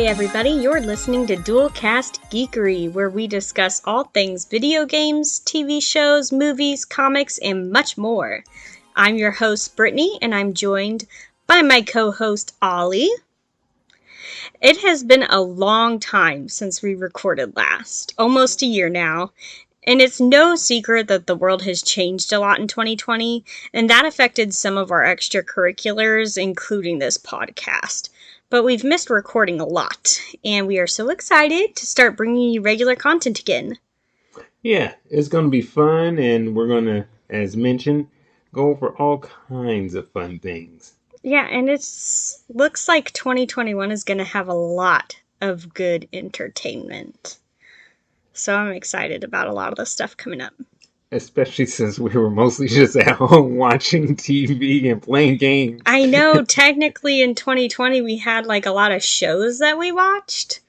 everybody, you're listening to Dualcast Geekery, where we discuss all things video games, TV shows, movies, comics, and much more. I'm your host, Britny, and I'm joined by my co-host, Oli. It has been a long time since we recorded last, almost a year now, and it's no secret that the world has changed a lot in 2020, and that affected some of our extracurriculars, including this podcast. But we've missed recording a lot, and we are so excited to start bringing you regular content again. Yeah, it's going to be fun, and we're going to, as mentioned, go over all kinds of fun things. Yeah, and looks like 2021 is going to have a lot of good entertainment. So I'm excited about a lot of the stuff coming up. Especially since we were mostly just at home watching TV and playing games. I know, technically in 2020 we had like a lot of shows that we watched.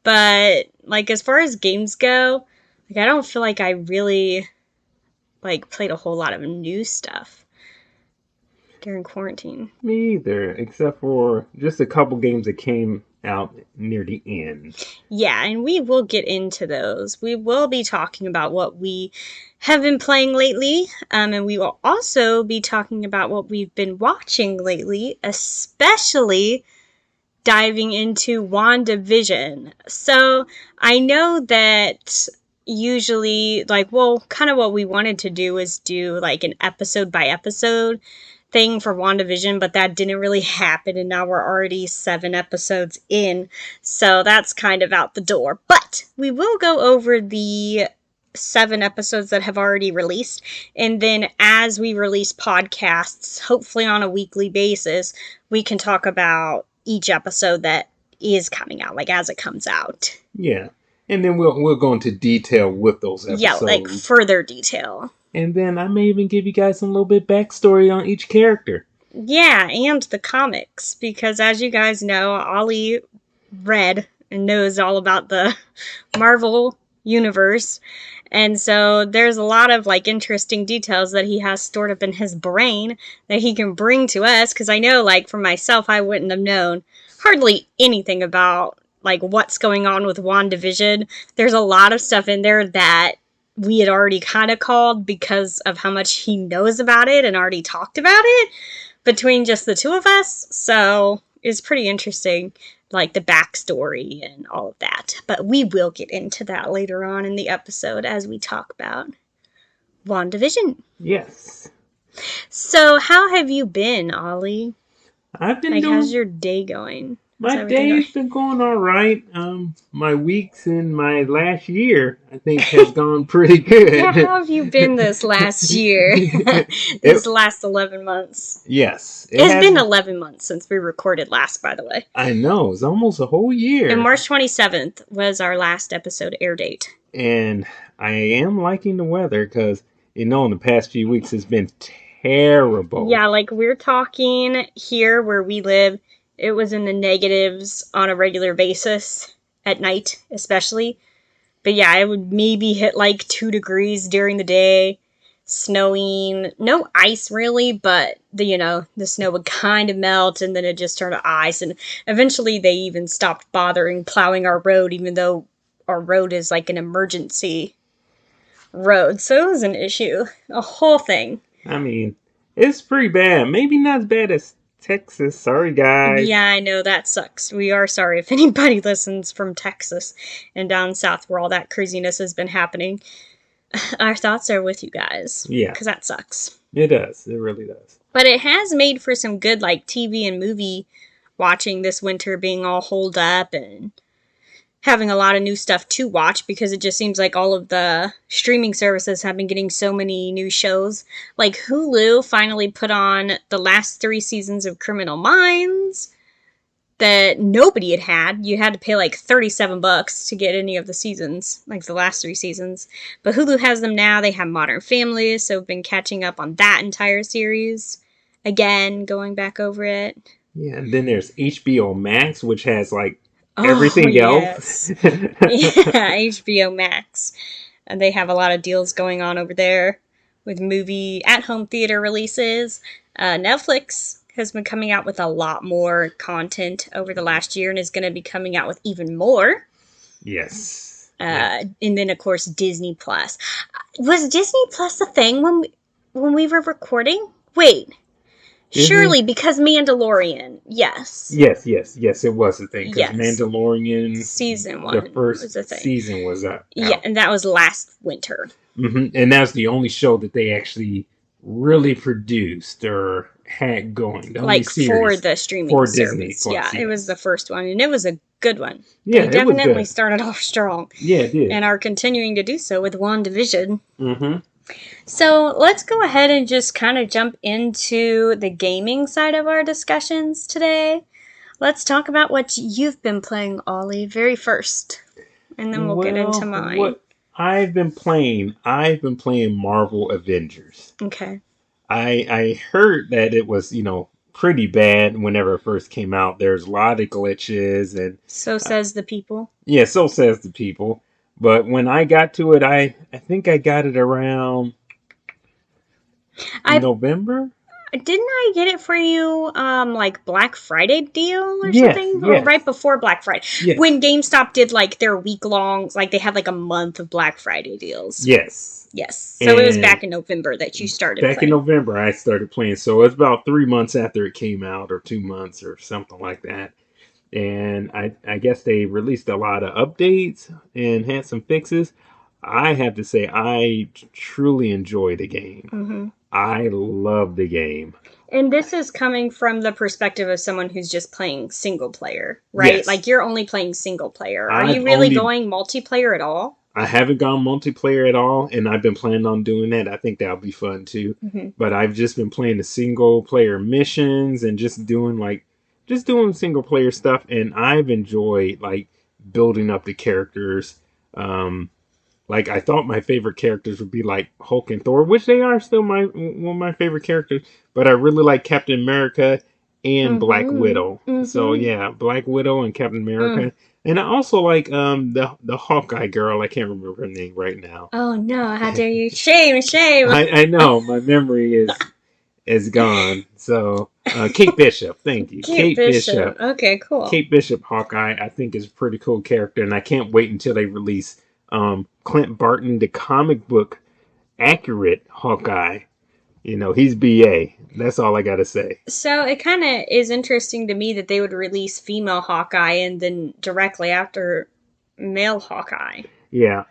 But like as far as games go, like I don't feel like I really like played a whole lot of new stuff during quarantine. Me either, except for just a couple games that came out near the end. Yeah, and we will get into those. We will be talking about what we have been playing lately, and we will also be talking about what we've been watching lately, especially diving into WandaVision. So I know that usually, like, well, kind of what we wanted to do is do like an episode by episode thing for WandaVision, but that didn't really happen, and now we're already 7 episodes in, so that's kind of out the door. But we will go over the 7 episodes that have already released, and then as we release podcasts, hopefully on a weekly basis, we can talk about each episode that is coming out, like as it comes out. Yeah, and then we'll go into detail with those episodes. Yeah, like further detail. And then I may even give you guys some little bit backstory on each character. Yeah, and the comics, because as you guys know, Oli read and knows all about the Marvel universe, and so there's a lot of like interesting details that he has stored up in his brain that he can bring to us, because I know, like, for myself, I wouldn't have known hardly anything about like what's going on with WandaVision. There's a lot of stuff in there that we had already kind of called because of how much he knows about it and already talked about it between just the two of us. So it's pretty interesting, like the backstory and all of that. But we will get into that later on in the episode as we talk about WandaVision. Yes. So how have you been, Oli? I've been how's your day going? My day's been going all right. My weeks in my last year, I think, has gone pretty good. Yeah, how have you been this last year? This last 11 months. Yes. It's been 11 months since we recorded last, by the way. I know. It's almost a whole year. And March 27th was our last episode air date. And I am liking the weather because, in the past few weeks it's been terrible. Yeah, like we're talking here where we live. It was in the negatives on a regular basis, at night especially. But yeah, it would maybe hit like 2 degrees during the day, snowing. No ice really, but the snow would kind of melt and then it just turned to ice. And eventually they even stopped bothering plowing our road, even though our road is like an emergency road. So it was an issue, a whole thing. I mean, it's pretty bad. Maybe not as bad as Texas. Sorry, guys. Yeah, I know, that sucks. We are sorry if anybody listens from Texas and down south where all that craziness has been happening. Our thoughts are with you guys. Yeah. Because that sucks. It does. It really does. But it has made for some good, like, TV and movie watching this winter, being all holed up and having a lot of new stuff to watch, because it just seems like all of the streaming services have been getting so many new shows. Like Hulu finally put on the last 3 seasons of Criminal Minds that nobody had had. You had to pay like $37 to get any of the seasons, like the last 3 seasons. But Hulu has them now. They have Modern Family, so I've been catching up on that entire series. Again, going back over it. Yeah, and then there's HBO Max, which has like everything else. Yeah, HBO Max. And they have a lot of deals going on over there with movie at-home theater releases. Netflix has been coming out with a lot more content over the last year and is going to be coming out with even more. Yes. And then, of course, Disney Plus. Was Disney Plus a thing when we were recording? Wait. Disney? Surely, because Mandalorian. Yes. Yes, it was a thing. Because Yes. Mandalorian, Season 1 the first was a thing. season was out. Yeah, and that was last winter. And that's the only show that they actually really produced or had going. The only series for the streaming for service. Disney Plus, Yeah, it was the first one, and it was a good one. Yeah, they definitely it was good. Started off strong. Yeah, it did. And are continuing to do so with WandaVision. Mm-hmm. So let's go ahead and just kind of jump into the gaming side of our discussions today. Let's talk about what you've been playing, Ollie, very first. And then we'll get into mine. What I've been playing Marvel Avengers. Okay. I heard that it was, pretty bad whenever it first came out. There's a lot of glitches and so says the people. Yeah, so says the people. But when I got to it, I think I got it around November. Didn't I get it for you, like Black Friday deal or something? Yes. Or right before Black Friday. Yes. When GameStop did like their week-long, like they had like a month of Black Friday deals. Yes. So it was back in November that you started playing. Back in November I started playing. So it's about 3 months after it came out, or 2 months or something like that. And I guess they released a lot of updates and had some fixes. I have to say, I truly enjoy the game. Mm-hmm. I love the game. And this is coming from the perspective of someone who's just playing single player, right? Yes. Like you're only playing single player. Are you really going multiplayer at all? I haven't gone multiplayer at all, and I've been planning on doing that. I think that'll be fun too. Mm-hmm. But I've just been playing the single player missions and just doing single player stuff, and I've enjoyed like building up the characters. Like I thought my favorite characters would be like Hulk and Thor, which they are still one of my favorite characters. But I really like Captain America and Black Widow. So yeah, Black Widow and Captain America. And I also like the Hawkeye girl. I can't remember her name right now. Oh no! How dare you? Shame! I know my memory is gone. So Kate Bishop, thank you. Kate Bishop. Okay, cool. Kate Bishop Hawkeye, I think, is a pretty cool character, and I can't wait until they release Clint Barton, the comic book accurate Hawkeye. He's BA. That's all I gotta say. So it kind of is interesting to me that they would release female Hawkeye and then directly after male Hawkeye. Yeah.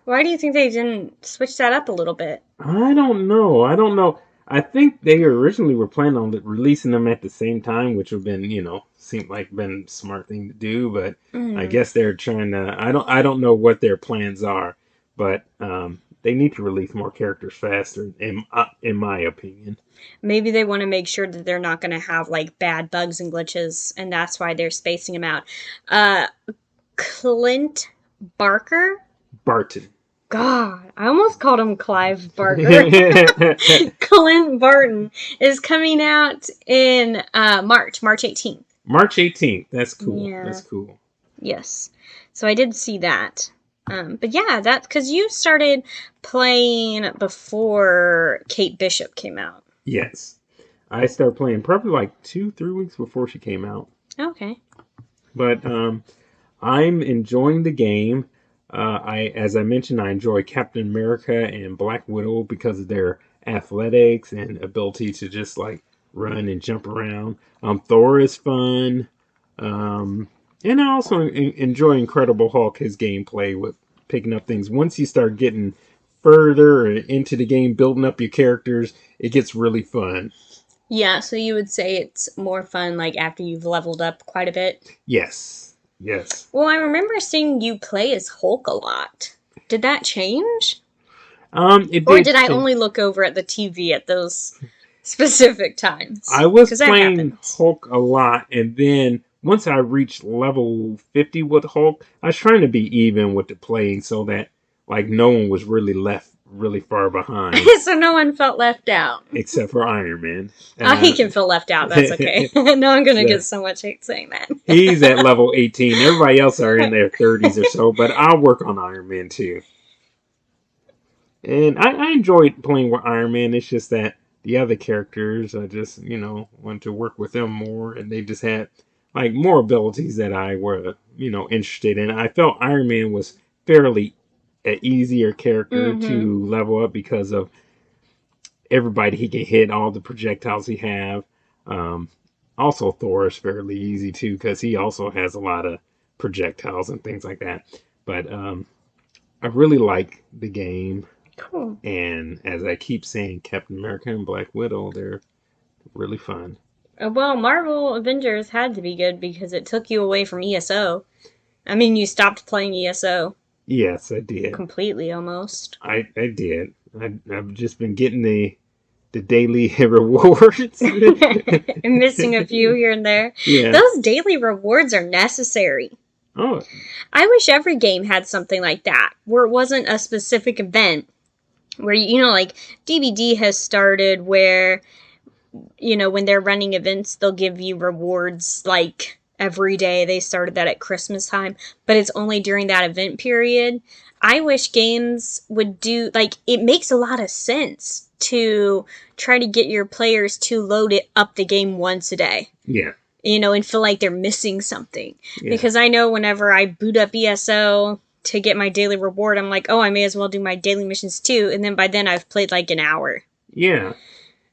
Why do you think they didn't switch that up a little bit? I don't know. I think they originally were planning on releasing them at the same time, which would have been, seemed like been a smart thing to do. But I guess they're trying to. I don't know what their plans are, but they need to release more characters faster, in my opinion. Maybe they want to make sure that they're not going to have like bad bugs and glitches, and that's why they're spacing them out. Clint Barton. God, I almost called him Clive Barker. Clint Barton is coming out in March 18th. March 18th. That's cool. Yeah. That's cool. Yes. So I did see that. But yeah, that's because you started playing before Kate Bishop came out. Yes. I started playing probably like 2-3 weeks before she came out. Okay. But I'm enjoying the game. As I mentioned, I enjoy Captain America and Black Widow because of their athletics and ability to just like run and jump around. Thor is fun. And I also enjoy Incredible Hulk, his gameplay with picking up things. Once you start getting further into the game, building up your characters, it gets really fun. Yeah, so you would say it's more fun like after you've leveled up quite a bit? Yes. Well, I remember seeing you play as Hulk a lot. Did that change? It did. Or did I only look over at the TV at those specific times? I was playing Hulk a lot, and then once I reached level 50 with Hulk, I was trying to be even with the playing so that like no one was really left really far behind. So no one felt left out. Except for Iron Man. He can feel left out. That's okay. No, I'm going to get so much hate saying that. He's at level 18. Everybody else are in their 30s or so, but I'll work on Iron Man too. And I enjoyed playing with Iron Man. It's just that the other characters, I just, wanted to work with them more, and they just had like more abilities that I were, interested in. I felt Iron Man was fairly an easier character Mm-hmm. to level up because of everybody he can hit, all the projectiles he have. Um, Also, Thor is fairly easy too because he also has a lot of projectiles and things like that. But I really like the game, Cool. and as I keep saying, Captain America and Black Widow, they're really fun. Well, Marvel Avengers had to be good because it took you away from ESO. I mean, you stopped playing ESO Yes, I did. completely almost. I did. I've just been getting the daily rewards. And missing a few here and there. Yeah. Those daily rewards are necessary. Oh, I wish every game had something like that, where it wasn't a specific event. Where, like DVD has started where, when they're running events, they'll give you rewards like every day. They started that at Christmas time, but it's only during that event period. I wish games would do, like, it makes a lot of sense to try to get your players to load it up the game once a day, yeah. and feel like they're missing something. Yeah. Because I know whenever I boot up ESO to get my daily reward, I'm like, oh, I may as well do my daily missions too. And then by then I've played like an hour. Yeah.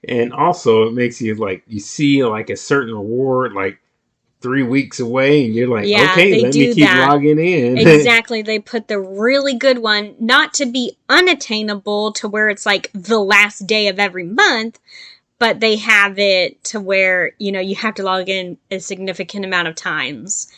And also, it makes you like, you see like a certain reward like 3 weeks away, and you're like, Yeah, okay, they let me do keep that. logging in. Exactly. They put the really good one, not to be unattainable to where it's like the last day of every month, but they have it to where, you have to log in a significant amount of times.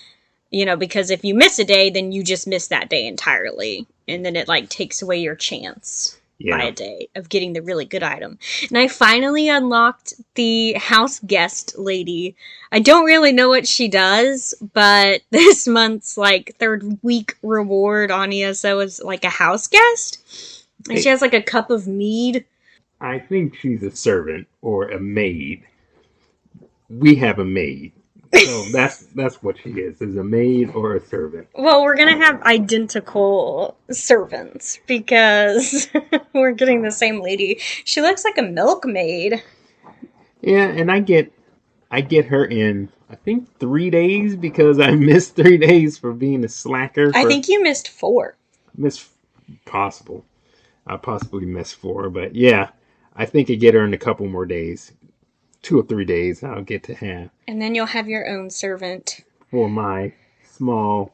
Because if you miss a day, then you just miss that day entirely. And then it like takes away your chance by a day of getting the really good item. And I finally unlocked the house guest lady. I don't really know what she does, but this month's like third week reward on ESO is like a house guest. And she has like a cup of mead. I think she's a servant or a maid. We have a maid. So that's what she is a maid or a servant. Well, we're gonna have identical servants because we're getting the same lady. She looks like a milkmaid. Yeah, and I get her in I think 3 days because I missed 3 days for being a slacker. I think you missed 4. Miss possible. I possibly missed 4, but yeah, I think I get her in a couple more days. 2 or 3 days I'll get to have. And then you'll have your own servant. For my small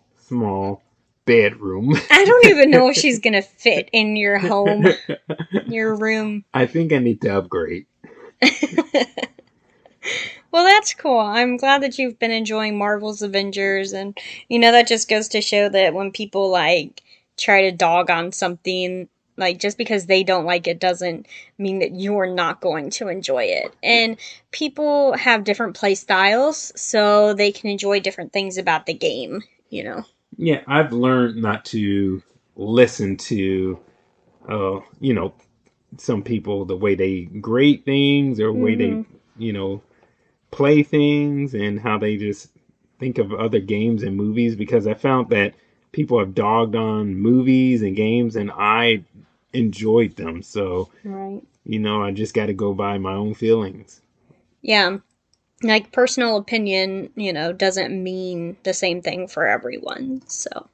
bedroom. I don't even know if she's gonna fit in your home, your room. I think I need to upgrade. Well, that's cool. I'm glad that you've been enjoying Marvel's Avengers, and that just goes to show that when people like try to dog on something, like just because they don't like it doesn't mean that you're not going to enjoy it. And people have different play styles, so they can enjoy different things about the game, Yeah, I've learned not to listen to some people, the way they grade things or way they, play things and how they just think of other games and movies, because I found that people have dogged on movies and games and I enjoyed them. So, Right. I just got to go by my own feelings. Yeah. Like personal opinion, doesn't mean the same thing for everyone. So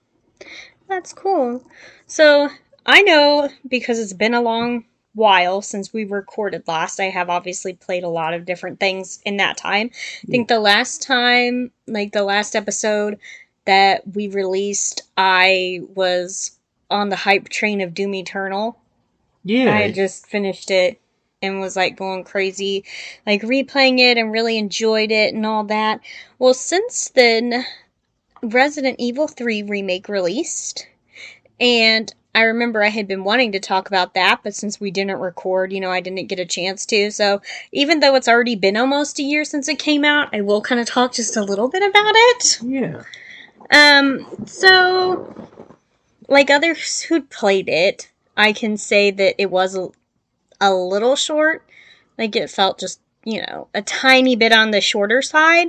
that's cool. So I know because it's been a long while since we recorded last, I have obviously played a lot of different things in that time. I think the last time, like the last episode that we released, I was on the hype train of Doom Eternal. Yeah. I just finished it and was like going crazy, like replaying it and really enjoyed it and all that. Well, since then, Resident Evil 3 Remake released, and I remember I had been wanting to talk about that, but since we didn't record, I didn't get a chance to. So even though it's already been almost a year since it came out, I will kind of talk just a little bit about it. Yeah. So, like others who'd played it, I can say that it was a little short. Like it felt just, a tiny bit on the shorter side.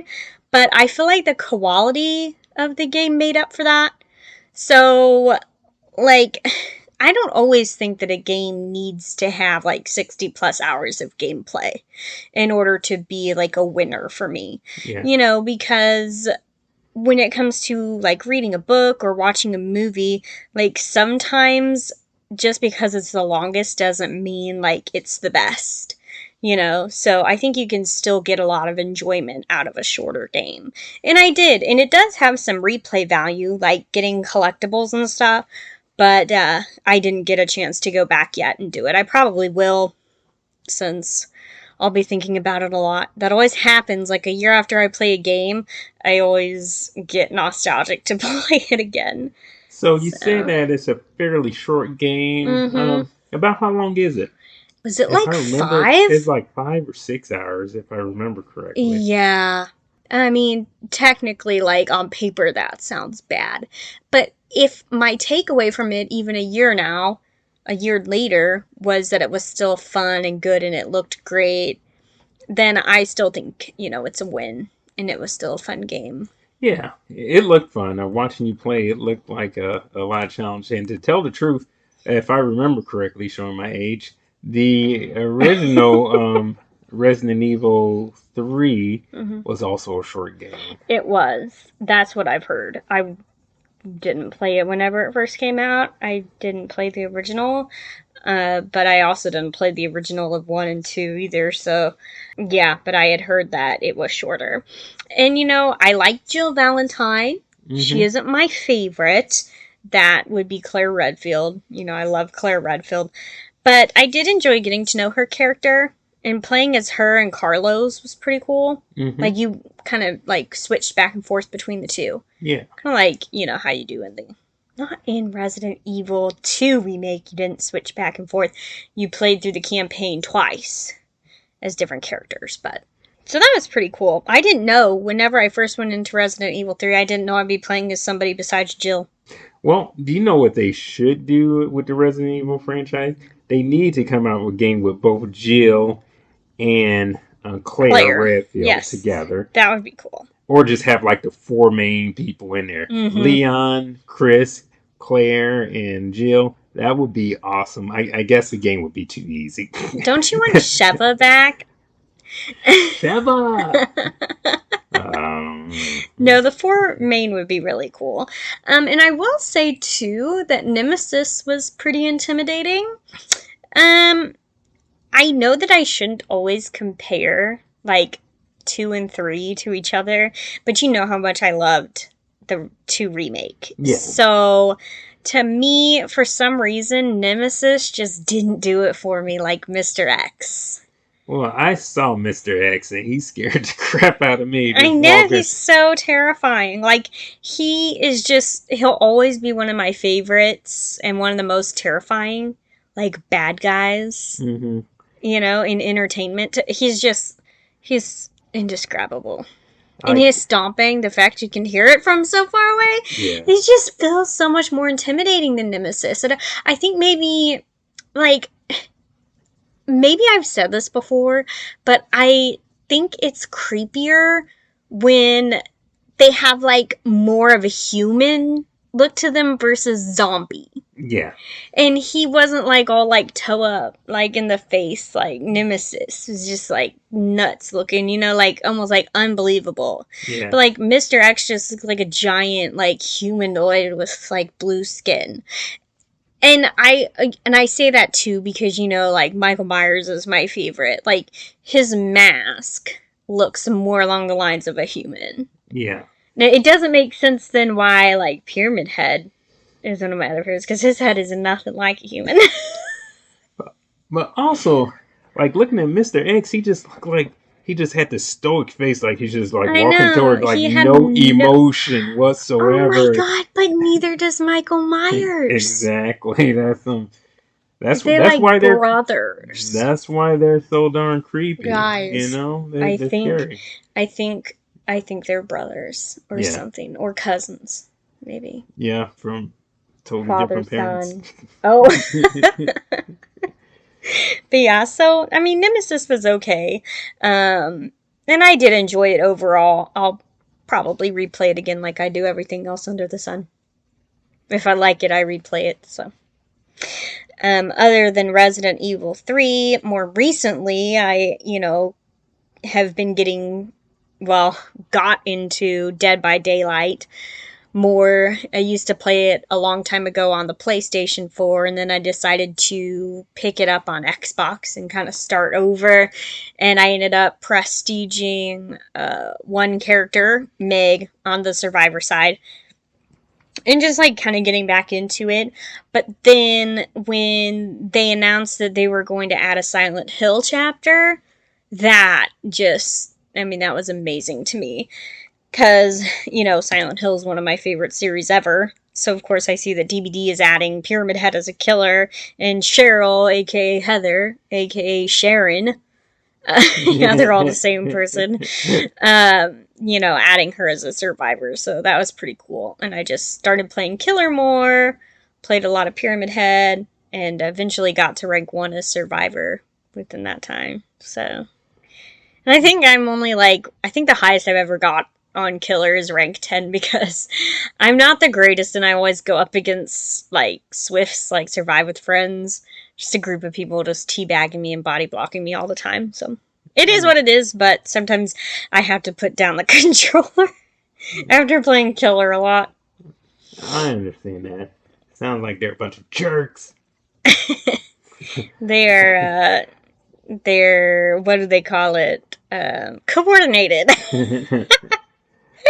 But I feel like the quality of the game made up for that. So, like, I don't always think that a game needs to have like 60 plus hours of gameplay in order to be like a winner for me. Yeah. You know, because when it comes to like reading a book or watching a movie, like sometimes just because it's the longest doesn't mean like it's the best. You know, so I think you can still get a lot of enjoyment out of a shorter game. And I did, and it does have some replay value, like getting collectibles and stuff, but I didn't get a chance to go back yet and do it. I probably will, since I'll be thinking about it a lot. That always happens. Like a year after I play a game, I always get nostalgic to play it again. So you say So, that it's a fairly short game. mm-hmm. About how long is it? Was it If I like remember, it's 5? like 5 or 6 hours, if I remember correctly. Yeah. I mean, technically, like on paper, that sounds bad. But if my takeaway from it, even a year later, was that it was still fun and good and it looked great, then I still think, you know, it's a win and it was still a fun game. Yeah, it looked fun. Watching you play, it looked like a lot of challenge. And to tell the truth, if I remember correctly, showing my age, the original Resident Evil 3 Mm-hmm. was also a short game. It was. That's what I've heard. I didn't play it whenever it first came out. I didn't play the original. But I also didn't play the original of 1 and 2 either, so yeah, but I had heard that it was shorter. And you know, I like Jill Valentine. She Hmm. isn't my favorite. That would be Claire Redfield. You know, I love Claire Redfield. But I did enjoy getting to know her character, and playing as her and Carlos was pretty cool. Hmm. Like, you kind of like switched back and forth between the two. Yeah. Kind of like, you know, how you do in the not in Resident Evil 2 remake, you didn't switch back and forth. You played through the campaign twice as different characters, but so that was pretty cool. I didn't know whenever I first went into Resident Evil 3, I didn't know I'd be playing as somebody besides Jill. Well, do you know what they should do with the Resident Evil franchise? They need to come out with a game with both Jill and Claire Claire. Redfield Yes. together. That would be cool. Or just have like the 4 main people in there: Mm-hmm. Leon, Chris, Claire, and Jill. That would be awesome. I guess the game would be too easy. Don't you want Sheva back? Sheva! Um, No, the 4 main would be really cool. And I will say too that Nemesis was pretty intimidating. Um, I know that I shouldn't always compare like 2 and 3 to each other, but you know how much I loved the 2 remake. Yeah. So to me, for some reason, Nemesis just didn't do it for me like Mr. X. well, I saw Mr. X and he scared the crap out of me. I Just know, walking. he's so terrifying. Like, he'll always be one of my favorites and one of the most terrifying, like, bad guys, Hmm. you know, in entertainment. He's indescribable. And I, his stomping, the fact you can hear it from so far away, yeah. it just feels so much more intimidating than Nemesis. And I think like, maybe I've said this before, but I think it's creepier when they have like more of a human look to them versus zombie. Yeah. And he wasn't like all like toe up, like in the face, like Nemesis was just like nuts looking, you know, like almost like unbelievable. Yeah. But like Mr. X just looked like a giant like humanoid with like blue skin. And I say that too because, you know, like Michael Myers is my favorite. Like his mask looks more along the lines of a human. Yeah. Now, it doesn't make sense then why like Pyramid Head is one of my other favorites because his head is nothing like a human. But also, like looking at Mr. X, he just looked like he just had the stoic face, like he's just like I walking know, toward like he had no no- emotion Oh whatsoever. my god, but neither does Michael Myers. Exactly. That's They're that's like why they're brothers. that's why they're so darn creepy. Guys, You know, I they're think scary. I think they're brothers or Yeah. something. Or cousins, maybe. Yeah, from totally Father, different parents. son. Oh. But yeah, so I mean Nemesis was okay. And I did enjoy it overall. I'll probably replay it again like I do everything else under the sun. If I like it, I replay it, so Other than Resident Evil 3, more recently, I, have been got into Dead by Daylight more. I used to play it a long time ago on the PlayStation 4, and then I decided to pick it up on Xbox and kind of start over. And I ended up prestiging one character, Meg, on the survivor side, and just like kind of getting back into it. But then when they announced that they were going to add a Silent Hill chapter, that just, that was amazing to me. Because, Silent Hill is one of my favorite series ever. So, of course, I see that DBD is adding Pyramid Head as a killer, and Cheryl, aka Heather, aka Sharon, they're all the same person, adding her as a survivor. So that was pretty cool. And I just started playing Killer more, played a lot of Pyramid Head, and eventually got to rank 1 as survivor within that time. So, and I think I'm only I think the highest I've ever got on Killer is rank 10 because I'm not the greatest and I always go up against Swifts, Survive with Friends, just a group of people just teabagging me and body blocking me all the time. So it is what it is, but sometimes I have to put down the controller after playing Killer a lot. I understand that. Sounds like they're a bunch of jerks. They're what do they call it? Coordinated.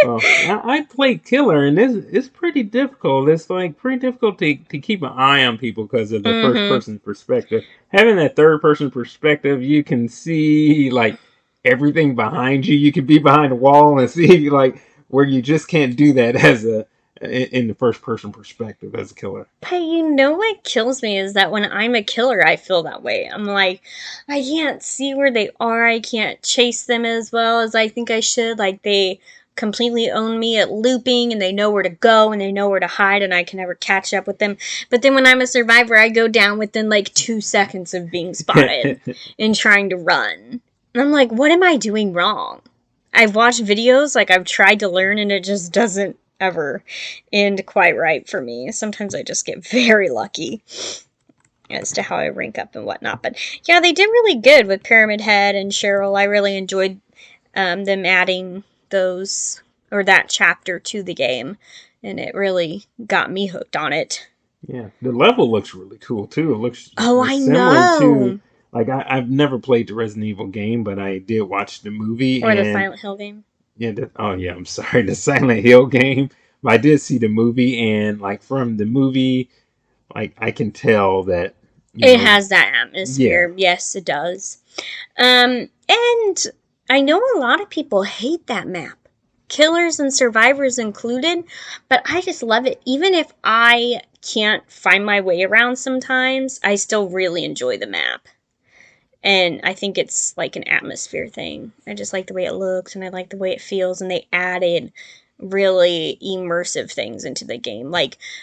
Well, I played Killer, and it's pretty difficult. It's pretty difficult to keep an eye on people because of the first person perspective. Having that third person perspective, you can see everything behind you. You can be behind a wall and see where you just can't do that in the first person perspective as a killer. But what kills me is that when I'm a killer, I feel that way. I'm I can't see where they are. I can't chase them as well as I think I should. They completely own me at looping, and they know where to go and they know where to hide, and I can never catch up with them. But then when I'm a survivor, I go down within 2 seconds of being spotted and trying to run. And I'm what am I doing wrong? I've watched videos, I've tried to learn, and it just doesn't ever end quite right for me. Sometimes I just get very lucky as to how I rank up and whatnot. But yeah, they did really good with Pyramid Head and Cheryl. I really enjoyed them adding those or that chapter to the game, and it really got me hooked on it. Yeah, the level looks really cool too. It looks I know. To I've never played the Resident Evil game, but I did watch the movie or the Silent Hill game. Yeah, I'm sorry, the Silent Hill game. But I did see the movie, and from the movie, I can tell that it has that atmosphere. Yeah. Yes, it does. And I know a lot of people hate that map, killers and survivors included, but I just love it. Even if I can't find my way around sometimes, I still really enjoy the map. And I think it's an atmosphere thing. I just like the way it looks, and I like the way it feels, and they added really immersive things into the game,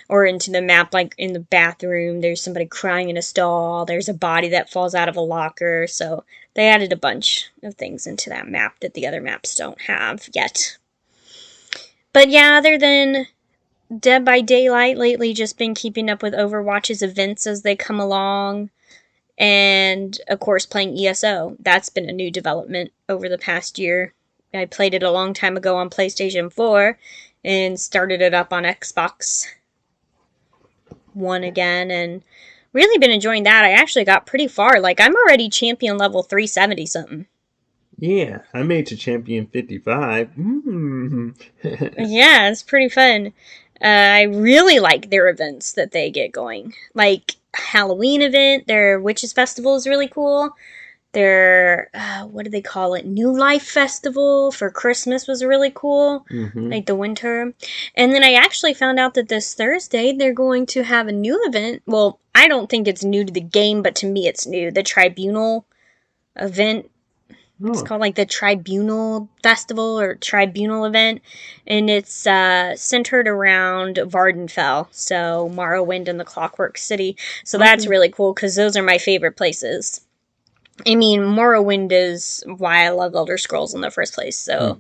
or into the map, in the bathroom, there's somebody crying in a stall, there's a body that falls out of a locker, so they added a bunch of things into that map that the other maps don't have yet. But yeah, other than Dead by Daylight, lately just been keeping up with Overwatch's events as they come along. And, of course, playing ESO. That's been a new development over the past year. I played it a long time ago on PlayStation 4 and started it up on Xbox One again, and really been enjoying that. I actually got pretty far. I'm already champion level 370 something. Yeah, I made to champion 55. Yeah, it's pretty fun. I really like their events that they get going. Halloween event, their Witches Festival is really cool. Their, what do they call it? New Life Festival for Christmas was really cool. The winter. And then I actually found out that this Thursday they're going to have a new event. Well, I don't think it's new to the game, but to me it's new. The Tribunal event. It's called the Tribunal Festival or Tribunal event, and it's centered around Vardenfell, so Morrowind and the Clockwork City. So that's really cool because those are my favorite places. Morrowind is why I love Elder Scrolls in the first place. So,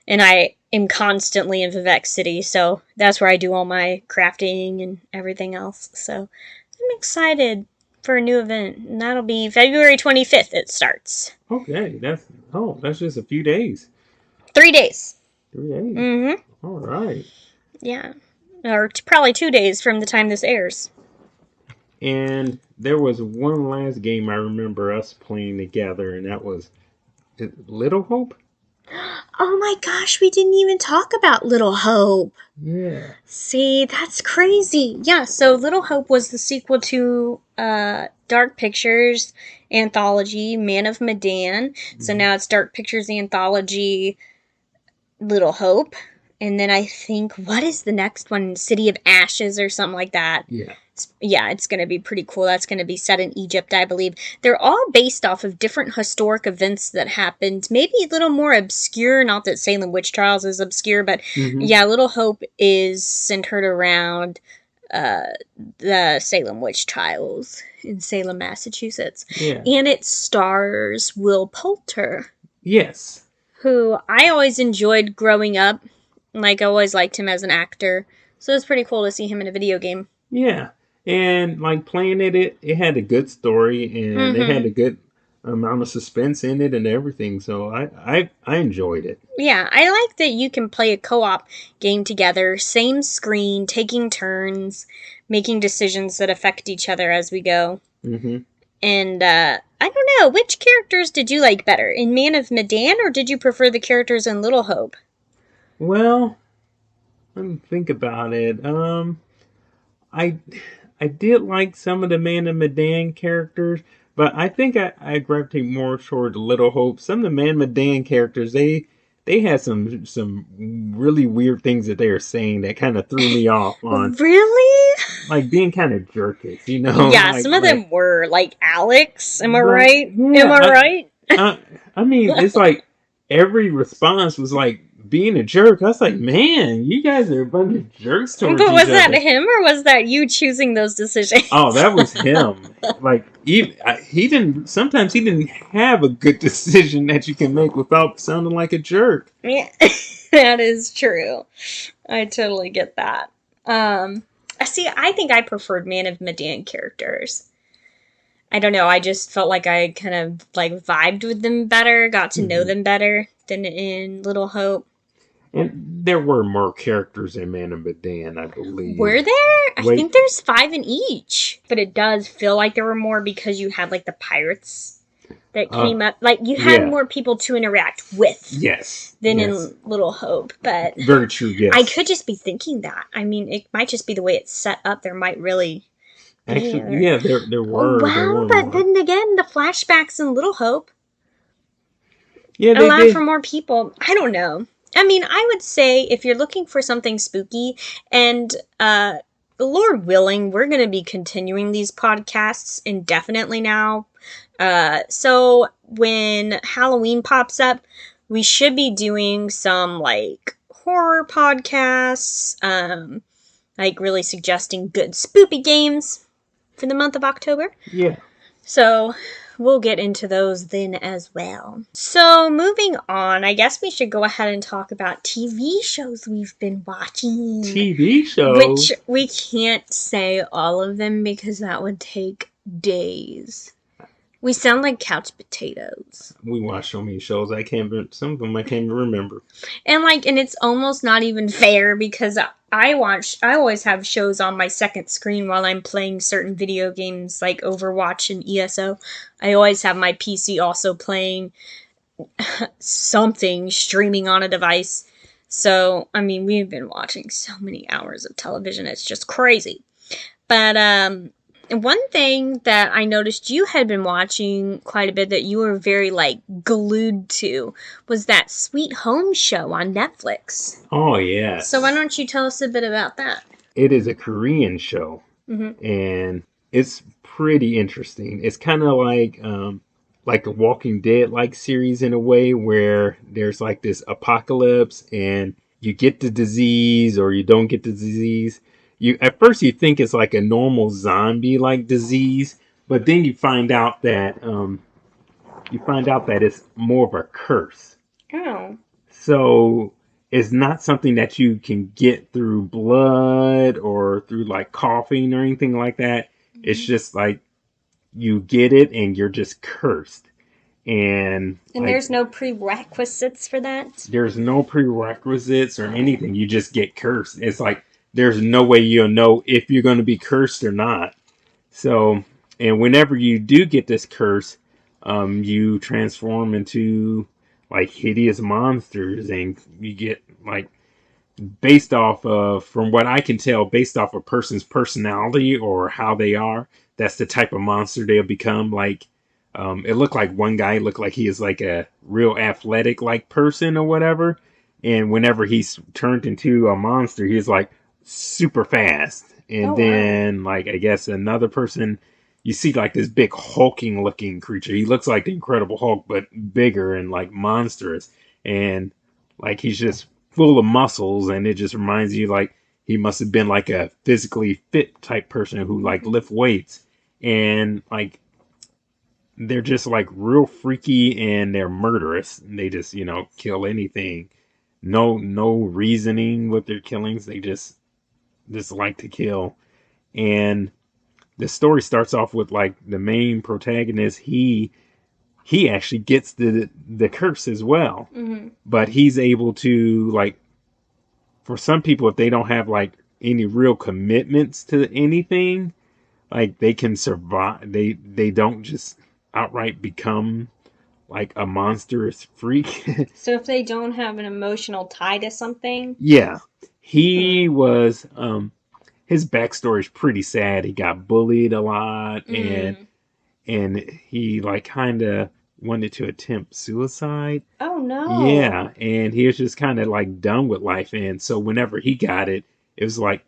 and I am constantly in Vivek City, so that's where I do all my crafting and everything else. So I'm excited for a new event, and that'll be February 25th. It starts. Okay, that's just a few days. 3 days. 3 days. Mm-hmm. All right. Yeah. Or probably 2 days from the time this airs. And there was one last game I remember us playing together, and that was Little Hope. Oh my gosh, we didn't even talk about Little Hope. Yeah. See, that's crazy. Yeah, so Little Hope was the sequel to Dark Pictures anthology, Man of Medan. So now it's Dark Pictures anthology, Little Hope. And then I think, what is the next one? City of Ashes or something like that. Yeah. Yeah, it's going to be pretty cool. That's going to be set in Egypt, I believe. They're all based off of different historic events that happened. Maybe a little more obscure. Not that Salem Witch Trials is obscure, but yeah, Little Hope is centered around the Salem Witch Trials in Salem, Massachusetts. Yeah. And it stars Will Poulter. Yes. Who I always enjoyed growing up. Like, I always liked him as an actor. So it's pretty cool to see him in a video game. Yeah. And like playing it had a good story, and it had a good amount of suspense in it and everything. So I enjoyed it. Yeah, I like that you can play a co-op game together, same screen, taking turns, making decisions that affect each other as we go. Mm-hmm. And I don't know, which characters did you like better, in Man of Medan, or did you prefer the characters in Little Hope? Well, let me think about it. I did like some of the Man of Medan characters, but I think I gravitate more toward Little Hope. Some of the Man of Medan characters, they had some really weird things that they were saying that kind of threw me off on. Really? Like being kind of jerkish, you know? Yeah, like, some of them were, like Alex, am I but, right? Yeah, Am I right? I mean, it's like every response was like being a jerk. I was like, man, you guys are a bunch of jerks towards But each was other. that him, or was that you choosing those decisions? Oh, that was him. Like he didn't. Sometimes he didn't have a good decision that you can make without sounding like a jerk. Yeah, that is true. I totally get that. See, I think I preferred Man of Medan characters. I don't know, I just felt like I kind of like vibed with them better, got to know them better than in Little Hope. And there were more characters in Man of Medan, I believe. Were there? I think there's 5 in each. But it does feel like there were more because you had like the pirates that came up. Like you had more people to interact with. Yes. Than in Little Hope. But very true, yes. I could just be thinking that. I mean, it might just be the way it's set up. There might really actually, yeah, there were. Wow, there were but more. then again, the flashbacks in Little Hope they allow did. for more people. I don't know. I mean, I would say if you're looking for something spooky, and Lord willing, we're going to be continuing these podcasts indefinitely now. So when Halloween pops up, we should be doing some like horror podcasts, like really suggesting good spoopy games for the month of October. Yeah. So we'll get into those then as well. So moving on, I guess we should go ahead and talk about TV shows we've been watching. TV shows? Which we can't say all of them because that would take days. We sound like couch potatoes. We watch so many shows, some of them I can't even remember. And it's almost not even fair because I always have shows on my second screen while I'm playing certain video games like Overwatch and ESO. I always have my PC also playing something, streaming on a device. So, I mean, we've been watching so many hours of television, it's just crazy. But, one thing that I noticed you had been watching quite a bit that you were very, glued to was that Sweet Home show on Netflix. Oh, yeah. So why don't you tell us a bit about that? It is a Korean show, and it's pretty interesting. It's kind of like a Walking Dead-like series in a way where there's this apocalypse, and you get the disease or you don't get the disease. At first you think it's like a normal zombie-like disease, but then you find out that it's more of a curse. Oh. So it's not something that you can get through blood or through coughing or anything like that. It's just like you get it and you're just cursed. And And like there's no prerequisites for that? there's no prerequisites or anything. You just get cursed. It's like there's no way you'll know if you're going to be cursed or not. So, and whenever you do get this curse, you transform into like hideous monsters, and you get like based off of, from what I can tell, based off a person's personality or how they are, that's the type of monster they'll become. Like, it looked like one guy looked like he is like a real athletic like person or whatever, and whenever he's turned into a monster, he's like super fast. And Oh, wow. then, like, I guess another person, you see like this big hulking looking creature. He looks like the Incredible Hulk, but bigger and like monstrous, and like he's just full of muscles, and it just reminds you like he must have been like a physically fit type person who like Mm-hmm. lift weights, and like they're just like real freaky and they're murderous. And they just kill anything. No reasoning with their killings. They just like to kill. And the story starts off with like the main protagonist. He actually gets the curse as well, Mm-hmm. but he's able to like, for some people, if they don't have like any real commitments to anything, like they can survive. They don't just outright become like a monstrous freak. So if they don't have an emotional tie to something. Yeah, he Hmm. was. His backstory is pretty sad. He got bullied a lot, and Mm. he like kind of wanted to attempt suicide. Oh no. Yeah, and he was just kind of like done with life, and so whenever he got it, it was like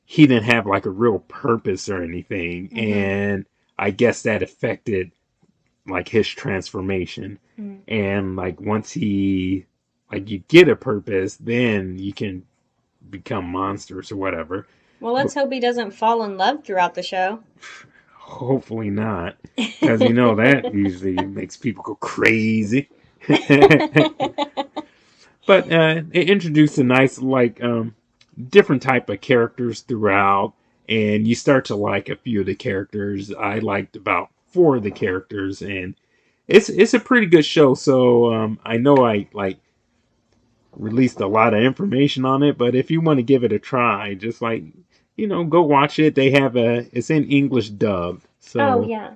he didn't have like a real purpose or anything, Mm-hmm. and I guess that affected like his transformation. Mm. And like once he like you get a purpose, then you can become monsters or whatever. Well, But let's hope he doesn't fall in love throughout the show. hopefully not, because that usually makes people go crazy. But it introduced a nice like different type of characters throughout, and you start to like a few of the characters. I liked about four of the characters, and it's a pretty good show. So I know I like released a lot of information on it, but if you want to give it a try, just like go watch it. They have it's in English dub, Oh so yeah.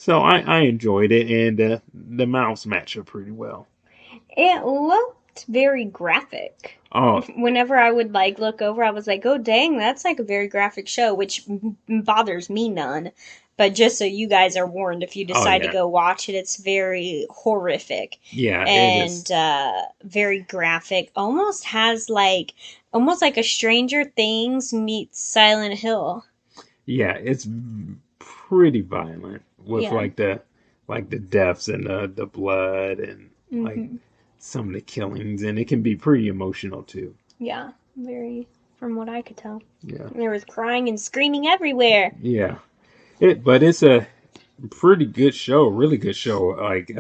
I enjoyed it, and the mouse match up pretty well. It looked very graphic. Oh Whenever I would like look over, I was like, "Oh dang, that's like a very graphic show," which bothers me none. But just so you guys are warned, if you oh decide to yeah, go watch it, it's very horrific yeah it is. and very graphic. Almost like a Stranger Things meets Silent Hill. Yeah, it's pretty violent with Yeah. like the deaths and the blood and like Hmm. some of the killings, and it can be pretty emotional too. Yeah. Very, from what I could tell. Yeah, There was crying and screaming everywhere. yeah. But it's a pretty good show, really good show. Like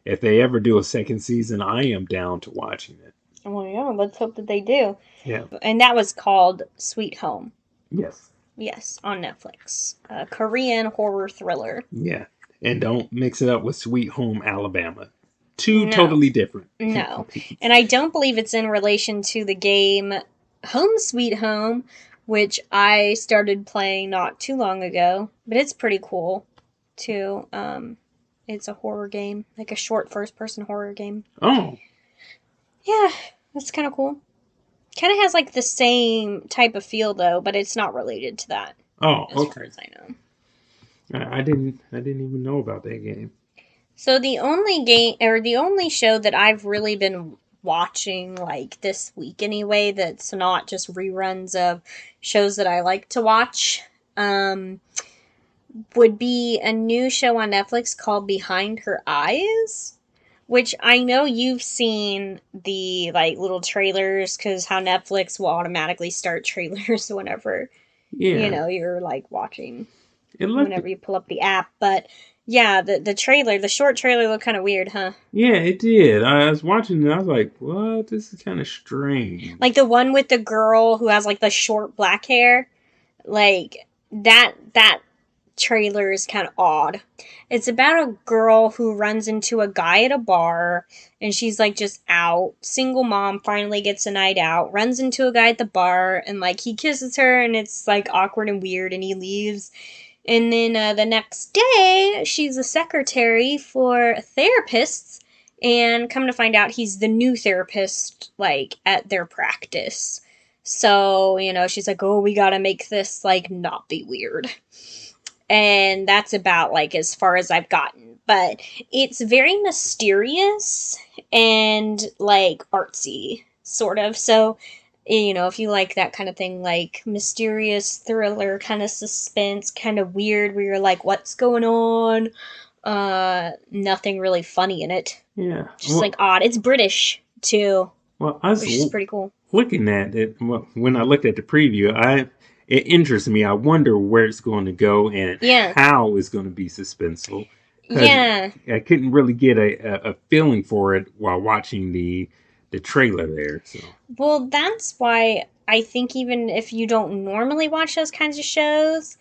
if they ever do a second season, I am down to watching it. Well, yeah, let's hope that they do. Yeah. And that was called Sweet Home. Yes. Yes, on Netflix. A Korean horror thriller. Yeah. And don't mix it up with Sweet Home Alabama. Two No, totally different. no. And I don't believe it's in relation to the game Home Sweet Home, which I started playing not too long ago. But it's pretty cool, too. It's a horror game, like a short first person horror game. Oh. Yeah, that's kind of cool. Kind of has like the same type of feel though, but it's not related to that, Oh. as far Okay. as I know. I didn't even know about that game. So the only game or the only show that I've really been watching like this week anyway that's not just reruns of shows that I like to watch um would be a new show on Netflix called Behind Her Eyes, which I know you've seen the like little trailers cuz how Netflix will automatically start trailers whenever Yeah. you're like watching It looked. whenever you pull up the app. But yeah, the trailer, the short trailer looked kind of weird, huh? Yeah, it did. I was watching it. I was like, "What? This is kind of Like strange." the one with the girl who has like the short black hair, like that trailer is kind of odd. It's about a girl who runs into a guy at a bar, and she's like just out. Single mom finally gets a night out, runs into a guy at the bar, and like he kisses her, and it's like awkward and weird, and he leaves. And then the next day, she's a secretary for therapists, and come to find out he's the new therapist, like, at their practice. So, she's like, oh, we gotta make this, like, not be weird. And that's about, like, as far as I've gotten. But it's very mysterious and, like, artsy, sort of. So, if you like that kind of thing, like mysterious thriller, kind of suspense, kind of weird, where you're like, what's going on? Nothing really funny in it. Yeah. Just like odd. It's British too. Well, I was which is pretty cool. Looking at it, when I looked at the preview, it interests me. I wonder where it's going to go and how it's going to be suspenseful. Yeah. I couldn't really get a feeling for it while watching the trailer there. So. Well, that's why I think even if you don't normally watch those kinds of shows,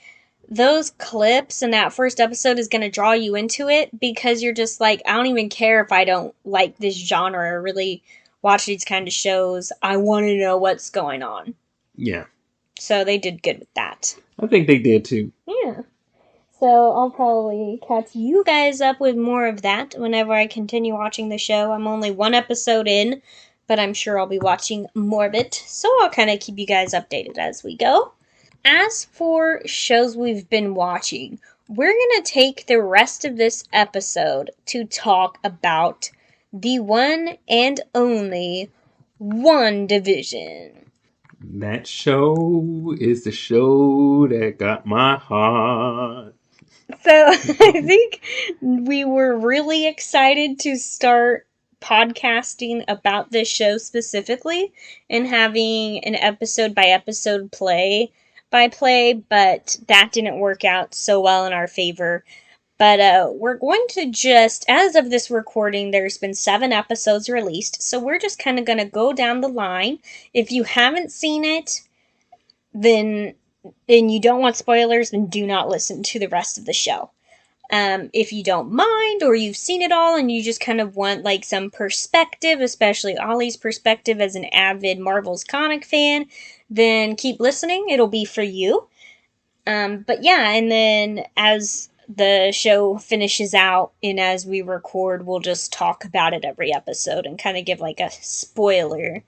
those clips in that first episode is going to draw you into it, because you're just like, I don't even care if I don't like this genre or really watch these kind of shows. I want to know what's going on. Yeah. So they did good with that. I think they did too. Yeah. So I'll probably catch you guys up with more of that whenever I continue watching the show. I'm only one episode in, but I'm sure I'll be watching more of it. So I'll kind of keep you guys updated as we go. As for shows we've been watching, we're going to take the rest of this episode to talk about the one and only WandaVision. That show is the show that got my heart. So I think we were really excited to start podcasting about this show specifically and having an episode by episode play by play, but that didn't work out so well in our favor. But we're going to just, as of this recording, there's been 7 episodes released, so we're just kind of going to go down the line. If you haven't seen it, then and you don't want spoilers, then do not listen to the rest of the show. If you don't mind, or you've seen it all and you just kind of want like some perspective, especially Ollie's perspective as an avid Marvel's comic fan, then keep listening. It'll be for you. But yeah, and then as the show finishes out and as we record, we'll just talk about it every episode and kind of give like a spoiler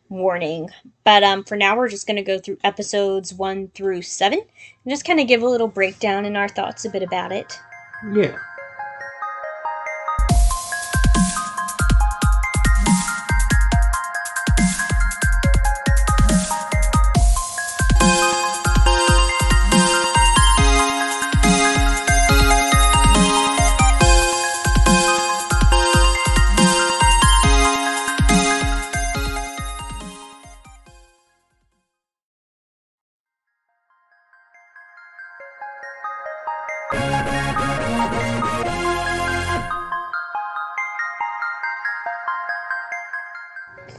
warning. But for now, we're just going to go through episodes 1 through 7 and just kind of give a little breakdown and our thoughts a bit about it. Yeah.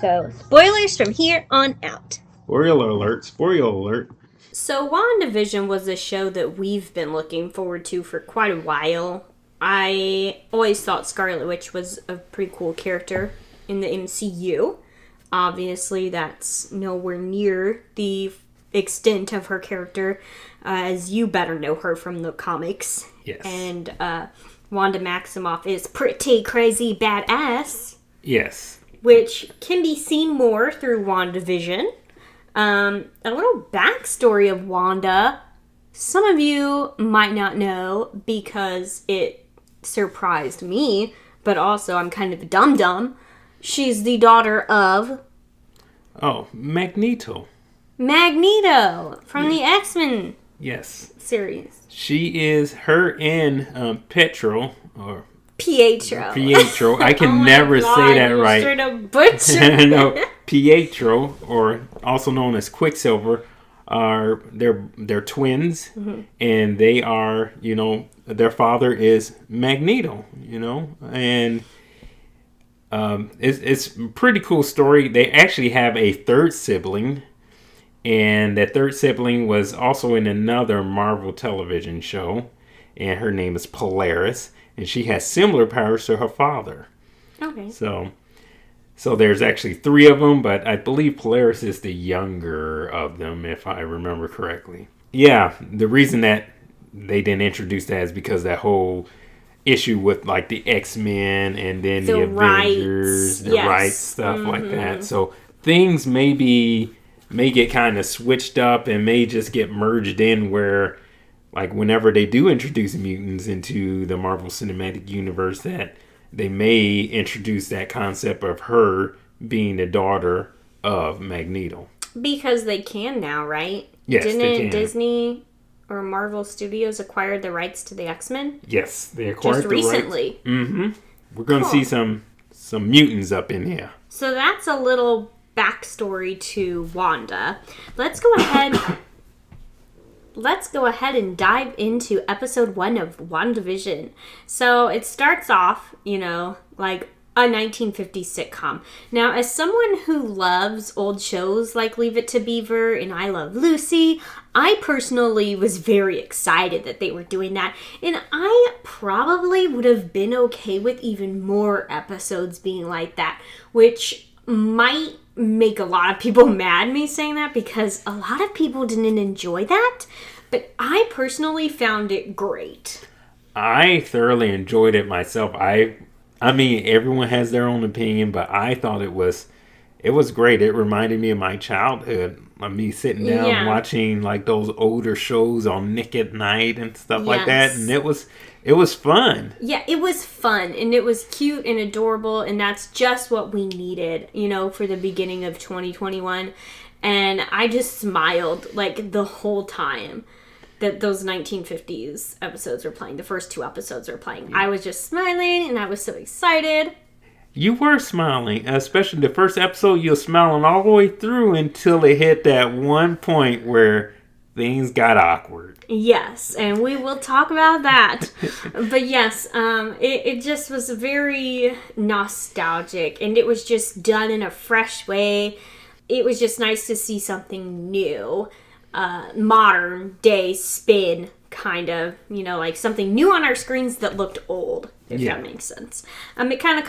So, spoilers from here on out. Spoiler alert, spoiler alert. So, WandaVision was a show that we've been looking forward to for quite a while. I always thought Scarlet Witch was a pretty cool character in the MCU. Obviously, that's nowhere near the extent of her character, as you better know her from the comics. Yes. And Wanda Maximoff is pretty crazy badass. Yes. Which can be seen more through WandaVision. A little backstory of Wanda. Some of you might not know because it surprised me, but also I'm kind of a dum-dum. She's the daughter of... Oh, Magneto. Magneto from the X-Men series. She is her and Pietro, or... Pietro. I can never say that right. Straight up butcher. No, Pietro, or also known as Quicksilver, they're twins, and they are, their father is Magneto, and it's a pretty cool story. They actually have a third sibling, And that third sibling was also in another Marvel television show, and her name is Polaris, and she has similar powers to her father. Okay. So there's actually 3 of them, but I believe Polaris is the younger of them, if I remember correctly. Yeah, the reason that they didn't introduce that is because that whole issue with like the X-Men and then the Avengers, the rights stuff like that. So things may get kind of switched up and may just get merged in where, like, whenever they do introduce mutants into the Marvel Cinematic Universe, that they may introduce that concept of her being the daughter of Magneto. Because they can now, right? Yes, they can. Disney or Marvel Studios acquired the rights to the X-Men? Yes, they acquired just recently. Mm-hmm. We're going to see some mutants up in here. So that's a little backstory to Wanda. Let's go ahead and dive into episode 1 of WandaVision. So it starts off, like a 1950s sitcom. Now, as someone who loves old shows like Leave It to Beaver and I Love Lucy, I personally was very excited that they were doing that. And I probably would have been okay with even more episodes being like that, which might make a lot of people mad me saying that because a lot of people didn't enjoy that. But I personally found it great. I thoroughly enjoyed it myself. I mean, everyone has their own opinion, but I thought it was great. It reminded me of my childhood, of me sitting down watching like those older shows on Nick at Night and stuff like that, and it was fun. Yeah, it was fun, and it was cute and adorable, and that's just what we needed, for the beginning of 2021. And I just smiled like the whole time that those 1950s episodes were playing. The first 2 episodes were playing. I was just smiling, and I was so excited. You were smiling, especially the first episode. You were smiling all the way through until it hit that one point where things got awkward. Yes, and we will talk about that. But yes, it just was very nostalgic, and it was just done in a fresh way. It was just nice to see something new. Modern day spin, kind of, like something new on our screens that looked old, if that makes sense. It kind of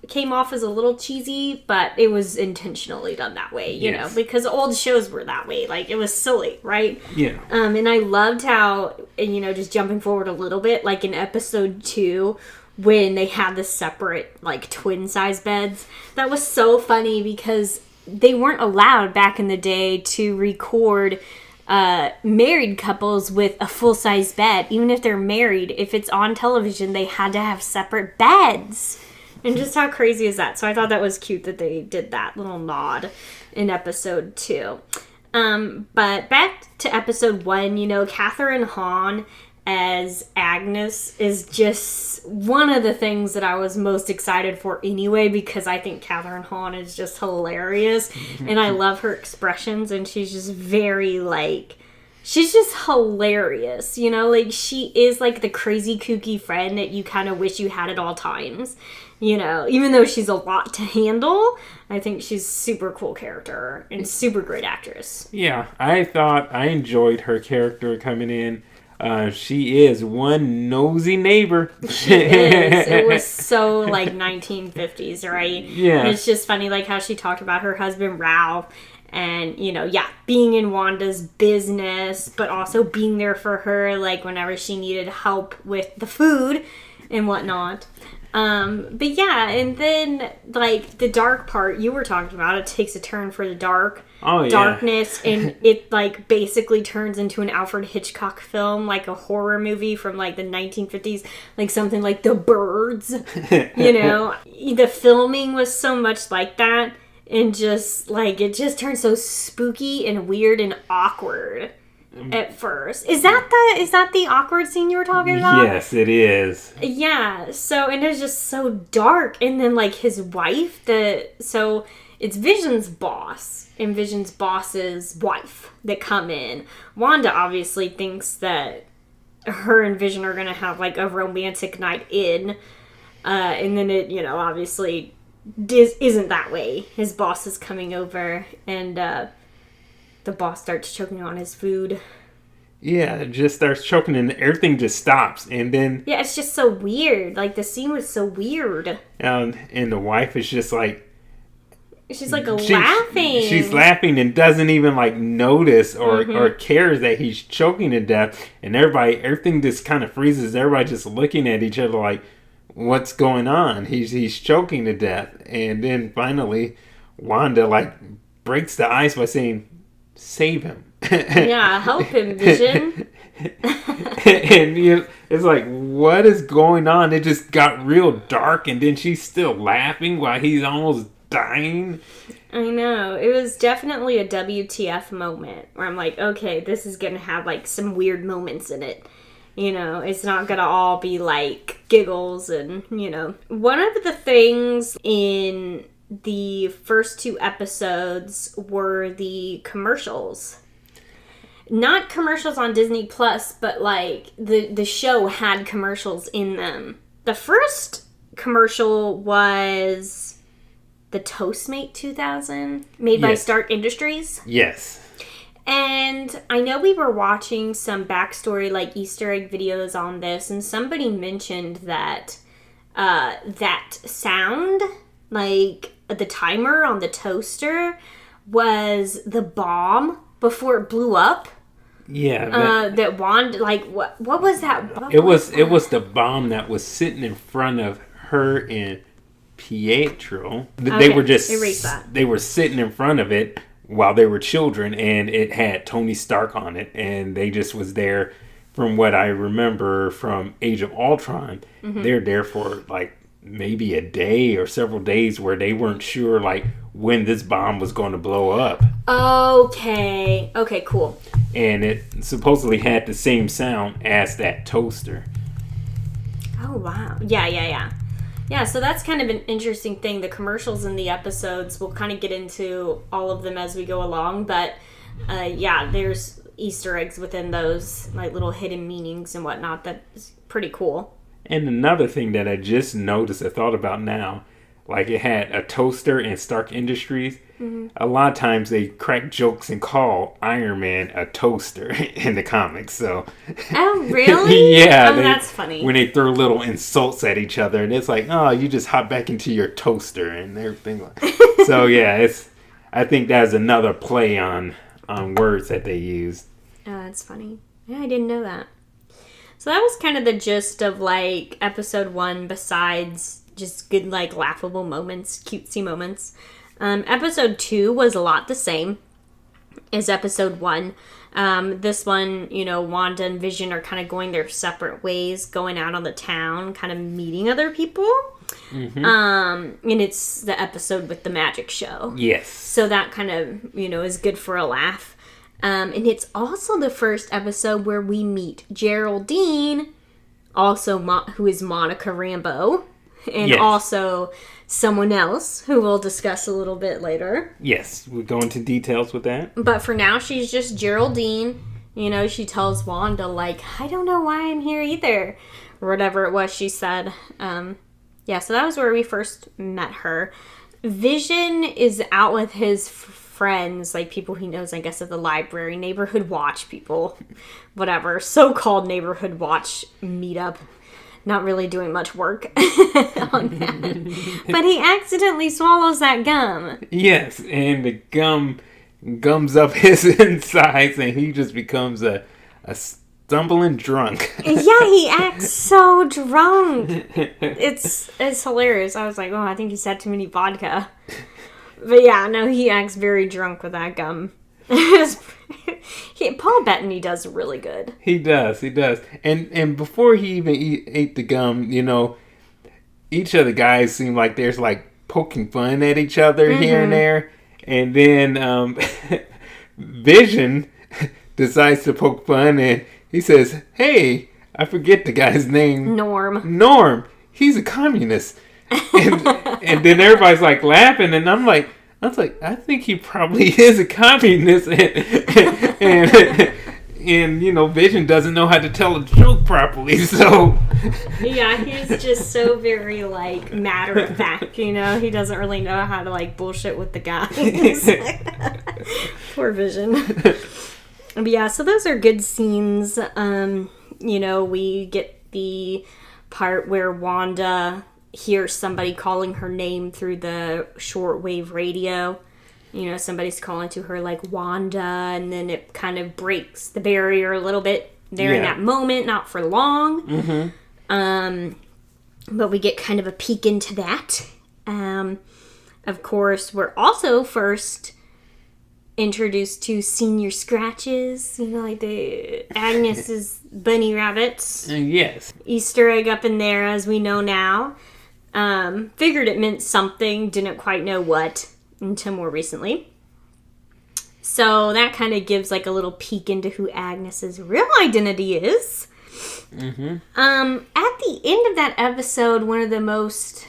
came off as a little cheesy, but it was intentionally done that way, you know, because old shows were that way. Like, it was silly, right? Yeah. And I loved how, just jumping forward a little bit, like in episode 2, when they had the separate, like, twin size beds, that was so funny because they weren't allowed back in the day to record married couples with a full-size bed. Even if they're married, if it's on television, they had to have separate beds. And just how crazy is that? So I thought that was cute that they did that little nod in episode 2. But back to episode 1, Catherine Hahn as Agnes is just one of the things that I was most excited for anyway, because I think Catherine Hahn is just hilarious and I love her expressions, and she's just very she's just hilarious, like she is like the crazy kooky friend that you kind of wish you had at all times, even though she's a lot to handle. I think she's super cool character and super great actress. Yeah, I thought I enjoyed her character coming in. She is one nosy neighbor. She is. It was so 1950s, right? Yeah. And it's just funny how she talked about her husband Ralph and, being in Wanda's business, but also being there for her, whenever she needed help with the food and whatnot. But yeah, and then the dark part you were talking about, it takes a turn for the darkness, and it basically turns into an Alfred Hitchcock film, a horror movie from the 1950s, something like The Birds. The filming was so much like that, and just it just turned so spooky and weird and awkward. At first. Is that the awkward scene you were talking about? Yes, it is. Yeah, so, and it's just so dark, and then, his wife, so it's Vision's boss, and Vision's boss's wife that come in. Wanda obviously thinks that her and Vision are gonna have, a romantic night in, and then it, obviously isn't that way. His boss is coming over, and, the boss starts choking on his food. Yeah, it just starts choking and everything just stops. And then... Yeah, it's just so weird. Like, the scene was so weird. And the wife is just like... She's like laughing. She's laughing and doesn't even like notice or cares that he's choking to death. And everything just kind of freezes. Everybody just looking at each other like, what's going on? He's choking to death. And then finally, Wanda like breaks the ice by saying, save him. Yeah, help him, Vision. And it's like, what is going on? It just got real dark, and then she's still laughing while he's almost dying. I know. It was definitely a WTF moment where I'm like, okay, this is going to have like some weird moments in it. You know, it's not going to all be like giggles and, you know. One of the things in the first 2 episodes were the commercials. Not commercials on Disney Plus, but like the show had commercials in them. The first commercial was the Toastmate 2000, made by Stark Industries. Yes. And I know we were watching some backstory, like Easter egg videos on this, and somebody mentioned that that sound, like the timer on the toaster, was the bomb before it blew up. Yeah. That Wanda, like, what was that? It was the bomb that was sitting in front of her and Pietro. They were just erase that. They were sitting in front of it while they were children, and it had Tony Stark on it, and they just was there. From what I remember from Age of Ultron, they're there for like maybe a day or several days where they weren't sure like when this bomb was going to blow up. Okay, cool. And it supposedly had the same sound as that toaster. Oh, wow. Yeah. Yeah, so that's kind of an interesting thing. The commercials in the episodes, we'll kind of get into all of them as we go along. But, yeah, there's Easter eggs within those, like little hidden meanings and whatnot. That's pretty cool. And another thing that I just noticed, I thought about now, like it had a toaster in Stark Industries. A lot of times they crack jokes and call Iron Man a toaster in the comics. So, oh really? Yeah. That's funny. When they throw little insults at each other, and it's like, oh, you just hop back into your toaster and everything. So yeah, I think that's another play on words that they used. Oh, that's funny. Yeah, I didn't know that. So that was kind of the gist of like episode 1. Besides just good like laughable moments, cutesy moments. Episode 2 was a lot the same as episode 1. This one, you know, Wanda and Vision are kind of going their separate ways, going out on the town, kind of meeting other people. And it's the episode with the magic show. Yes. So that kind of, you know, is good for a laugh. And it's also the first episode where we meet Geraldine, also who is Monica Rambeau, and also someone else who we'll discuss a little bit later. Yes, we'll go into details with that. But for now, she's just Geraldine. You know, she tells Wanda, like, I don't know why I'm here either, or whatever it was she said. Yeah, so that was where we first met her. Vision is out with his friends, like people he knows, I guess, at the library, neighborhood watch people, whatever, so-called neighborhood watch meetup. Not really doing much work on that. But he accidentally swallows that gum. Yes, and the gum gums up his insides, and he just becomes a stumbling drunk. Yeah, he acts so drunk. It's hilarious. I was like, oh, I think he's had too many vodka. But yeah, no, he acts very drunk with that gum. Paul Bettany does really good. He does. And before he even ate the gum, you know, each of the guys seem like there's like poking fun at each other here and there. And then Vision decides to poke fun, and he says, hey, I forget the guy's name. Norm. He's a communist. And then everybody's like laughing, and I was like, I think he probably is a communist, and you know, Vision doesn't know how to tell a joke properly, so yeah, he's just so very like matter of fact, you know, he doesn't really know how to like bullshit with the guys. Poor Vision. But yeah, so those are good scenes. We get the part where Wanda hears somebody calling her name through the shortwave radio. Somebody's calling to her like Wanda, and then it kind of breaks the barrier a little bit there in that moment, not for long. Mm-hmm. But we get kind of a peek into that. Of course, we're also first introduced to Senior Scratches, like the Agnes's bunny rabbits. Yes. Easter egg up in there, as we know now. Figured it meant something, didn't quite know what until more recently. So that kind of gives like a little peek into who Agnes's real identity is. Mm-hmm. At the end of that episode, one of the most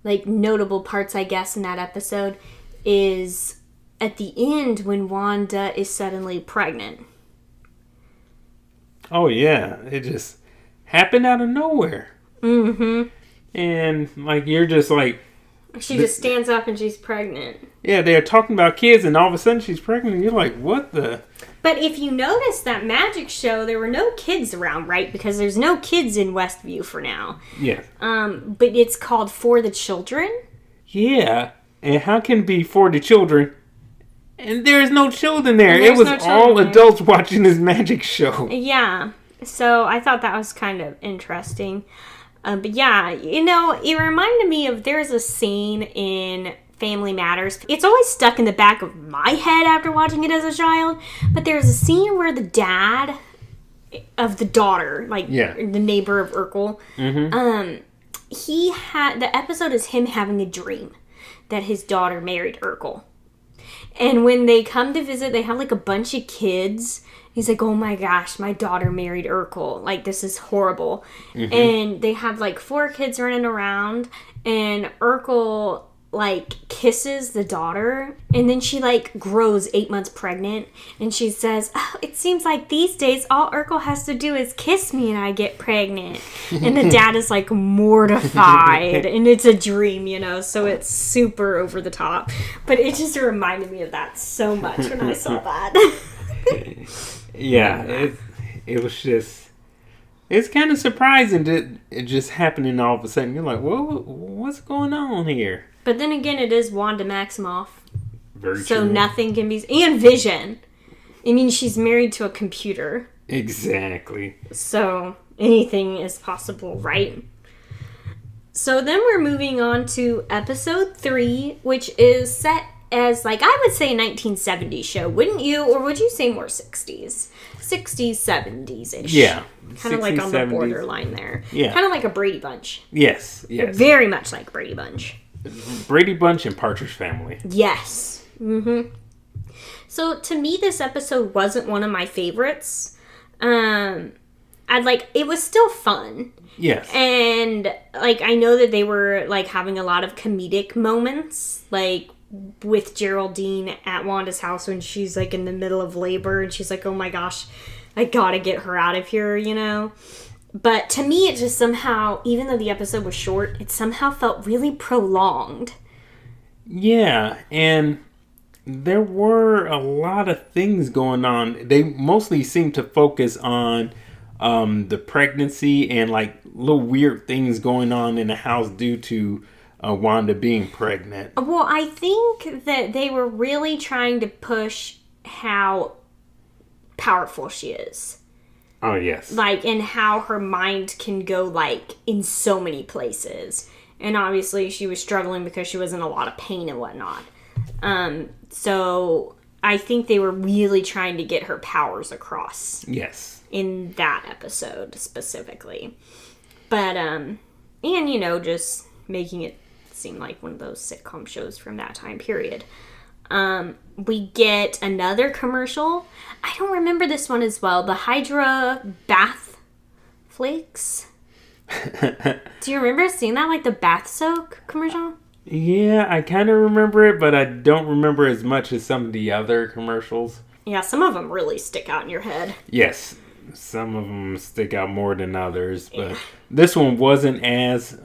notable parts, I guess, in that episode is at the end when Wanda is suddenly pregnant. Oh yeah, it just happened out of nowhere. Mm-hmm. And you're just like, she just stands up and she's pregnant. Yeah, they're talking about kids, and all of a sudden she's pregnant, and you're like, what the? But if you notice that magic show, there were no kids around, right? Because there's no kids in Westview for now. Yeah. But it's called For the Children. Yeah. And how can it be for the children? And there's no children there. It was all adults watching this magic show. Yeah. So I thought that was kind of interesting. But yeah, it reminded me of, there's a scene in Family Matters. It's always stuck in the back of my head after watching it as a child. But there's a scene where the dad of the daughter, the neighbor of Urkel, mm-hmm. The episode is him having a dream that his daughter married Urkel. And when they come to visit, they have a bunch of kids. He's like, oh my gosh, my daughter married Urkel. This is horrible. Mm-hmm. And they have 4 kids running around. And Urkel, kisses the daughter. And then she, grows 8 months pregnant. And she says, oh, it seems like these days all Urkel has to do is kiss me and I get pregnant. And the dad is, mortified. And it's a dream, so it's super over the top. But it just reminded me of that so much when I saw that. Yeah, it was just, it's kind of surprising that it just happening all of a sudden. You're like, whoa, what's going on here? But then again, it is Wanda Maximoff. Very true. So nothing can be, and Vision. I mean, she's married to a computer. Exactly. So anything is possible, right? So then we're moving on to episode 3, which is set as, I would say, a 1970s show, wouldn't you? Or would you say more 60s? 60s, 70s-ish. Yeah. Kind of on 70s. The borderline there. Yeah. Kind of like a Brady Bunch. Yes. Very much like Brady Bunch. Brady Bunch and Partridge Family. Yes. Mm-hmm. So, to me, this episode wasn't one of my favorites. It was still fun. Yes. And, I know that they were, having a lot of comedic moments, with Geraldine at Wanda's house when she's in the middle of labor and she's like, oh my gosh, I gotta get her out of here, But to me, it just somehow, even though the episode was short, it somehow felt really prolonged. Yeah, and there were a lot of things going on. They mostly seemed to focus on the pregnancy and little weird things going on in the house due to Wanda being pregnant. Well, I think that they were really trying to push how powerful she is. Oh, yes. And how her mind can go, in so many places. And obviously she was struggling because she was in a lot of pain and whatnot. So I think they were really trying to get her powers across. Yes. In that episode specifically. But, just making it seem like one of those sitcom shows from that time period. We get another commercial. I don't remember this one as well. The Hydra bath flakes. Do you remember seeing that? The bath soak commercial? Yeah, I kind of remember it, but I don't remember as much as some of the other commercials. Yeah, some of them really stick out in your head. Yes, some of them stick out more than others, but this one wasn't as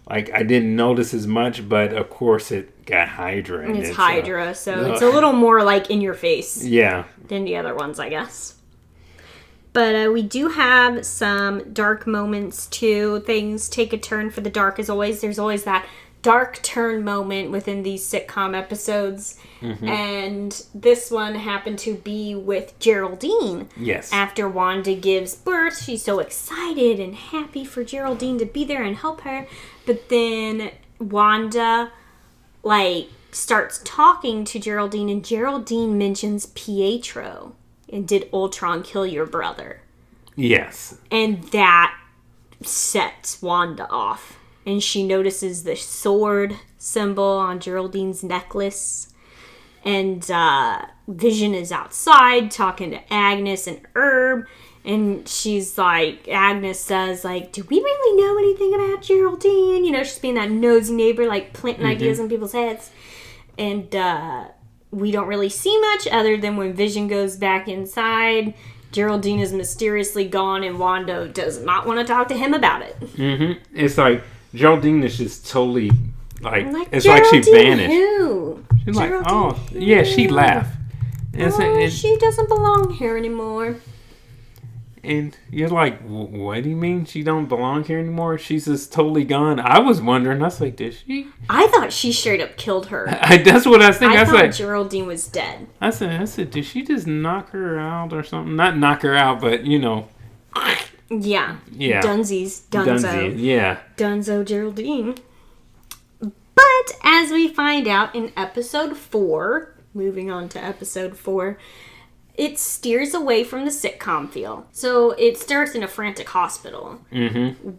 like I didn't notice as much, but of course it got Hydra. And it's Hydra, so it's a little more like in your face. Yeah. Than the other ones, I guess. But we do have some dark moments too. Things take a turn for the dark as always. There's always that dark turn moment within these sitcom episodes. Mm-hmm. And this one happened to be with Geraldine. Yes. After Wanda gives birth, she's so excited and happy for Geraldine to be there and help her. But then Wanda, starts talking to Geraldine, and Geraldine mentions Pietro. And did Ultron kill your brother? Yes. And that sets Wanda off. And she notices the sword symbol on Geraldine's necklace. And Vision is outside talking to Agnes and Herb. And she's like, Agnes says, do we really know anything about Geraldine? She's being that nosy neighbor, planting ideas in people's heads. And we don't really see much other than when Vision goes back inside, Geraldine is mysteriously gone, and Wanda does not want to talk to him about it. Mm-hmm. It's like Geraldine is just totally it's like she vanished. Who? She's Geraldine yeah, she laughed. And she doesn't belong here anymore. And you're like, what do you mean she don't belong here anymore? She's just totally gone. I was wondering. I was like, did she? I thought she straight up killed her. That's what I was thinking. I thought Geraldine was dead. I said, did she just knock her out or something? Not knock her out, but Yeah. Yeah. Dunzo. Yeah. Dunzo Geraldine. But as we find out in episode 4, moving on to episode 4, it steers away from the sitcom feel. So it starts in a frantic hospital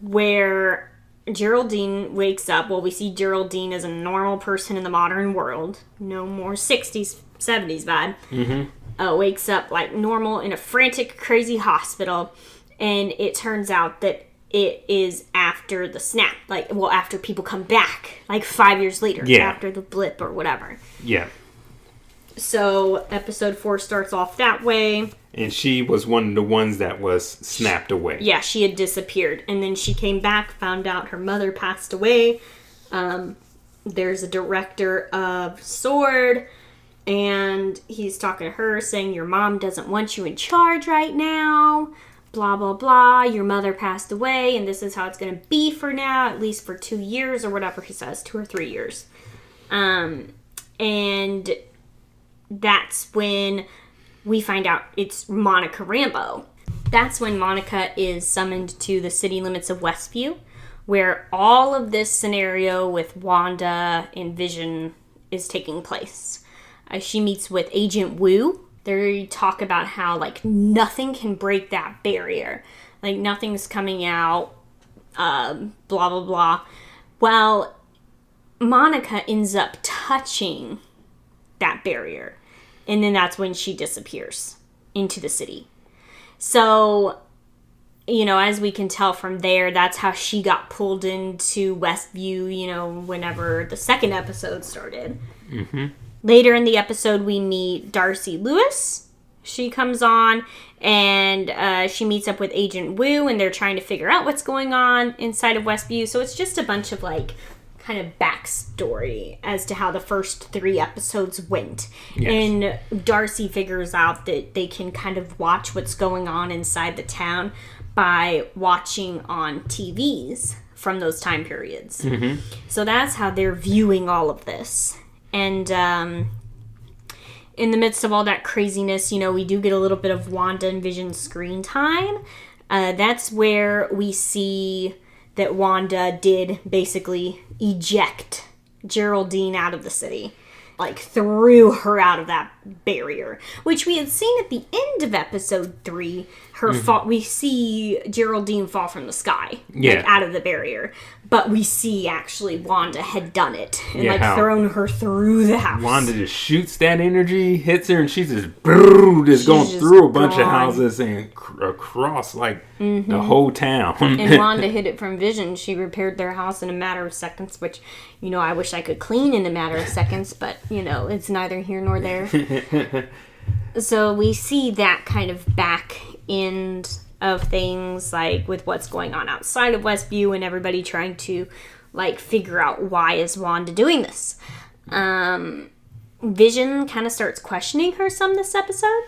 where Geraldine wakes up. Well, we see Geraldine as a normal person in the modern world. No more 60s, 70s vibe. Wakes up like normal in a frantic, crazy hospital. And it turns out that it is after the snap. After people come back. 5 years later. Yeah. After the blip or whatever. Yeah. So, episode 4 starts off that way. And she was one of the ones that was snapped away. Yeah, she had disappeared. And then she came back, found out her mother passed away. There's a director of S.W.O.R.D., and he's talking to her, saying, your mom doesn't want you in charge right now. Blah, blah, blah. Your mother passed away, and this is how it's going to be for now, at least for 2 years, or whatever he says, 2 or 3 years. And that's when we find out it's Monica Rambeau. That's when Monica is summoned to the city limits of Westview, where all of this scenario with Wanda and Vision is taking place. She meets with Agent Wu. They talk about how, nothing can break that barrier. Nothing's coming out, blah, blah, blah. Well, Monica ends up touching that barrier. And then that's when she disappears into the city. So, as we can tell from there, that's how she got pulled into Westview, whenever the second episode started. Later in the episode, we meet Darcy Lewis. She comes on, and she meets up with Agent Wu, and they're trying to figure out what's going on inside of Westview. So it's just a bunch of, kind of backstory as to how the first 3 episodes went. Yes. And Darcy figures out that they can kind of watch what's going on inside the town by watching on TVs from those time periods. So that's how they're viewing all of this. And in the midst of all that craziness, we do get a little bit of Wanda and Vision screen time. That's where we see that Wanda did basically eject Geraldine out of the city. Threw her out of that barrier. Which we had seen at the end of episode 3. We see Geraldine fall from the sky. Out of the barrier. But we see, actually, Wanda had done it. And, thrown her through the house. Wanda just shoots that energy, hits her, and she's just going through a bunch of houses and across, the whole town. And Wanda hid it from Vision. She repaired their house in a matter of seconds, which, I wish I could clean in a matter of seconds, but, it's neither here nor there. So we see that kind of back end of things, with what's going on outside of Westview and everybody trying to like, figure out why is Wanda doing this. Vision kind of starts questioning her some this episode,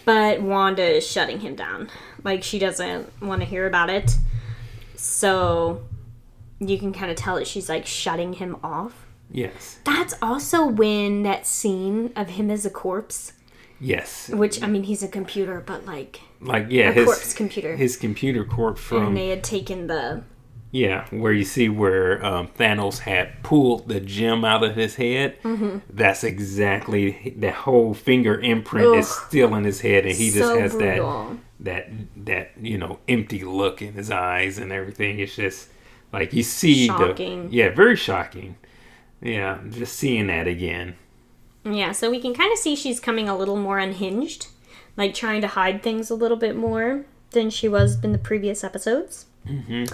but Wanda is shutting him down. Like, she doesn't want to hear about it. So you can kind of tell that she's, like, shutting him off. Yes. That's also when that scene of him as a corpse. Yes. Which, I mean, he's a computer, but, like yeah, a corpse computer. His computer corpse from... And they had taken the... Yeah, where you see where Thanos had pulled the gem out of his head. Mm-hmm. That's exactly... The whole finger imprint is still in his head, and he just has brutal. that empty look in his eyes and everything. It's just, like, you see... Shocking. Very shocking. Yeah, just seeing that again. Yeah, so we can kind of see she's coming a little more unhinged. Like, trying to hide things a little bit more than she was in the previous episodes. Mm-hmm.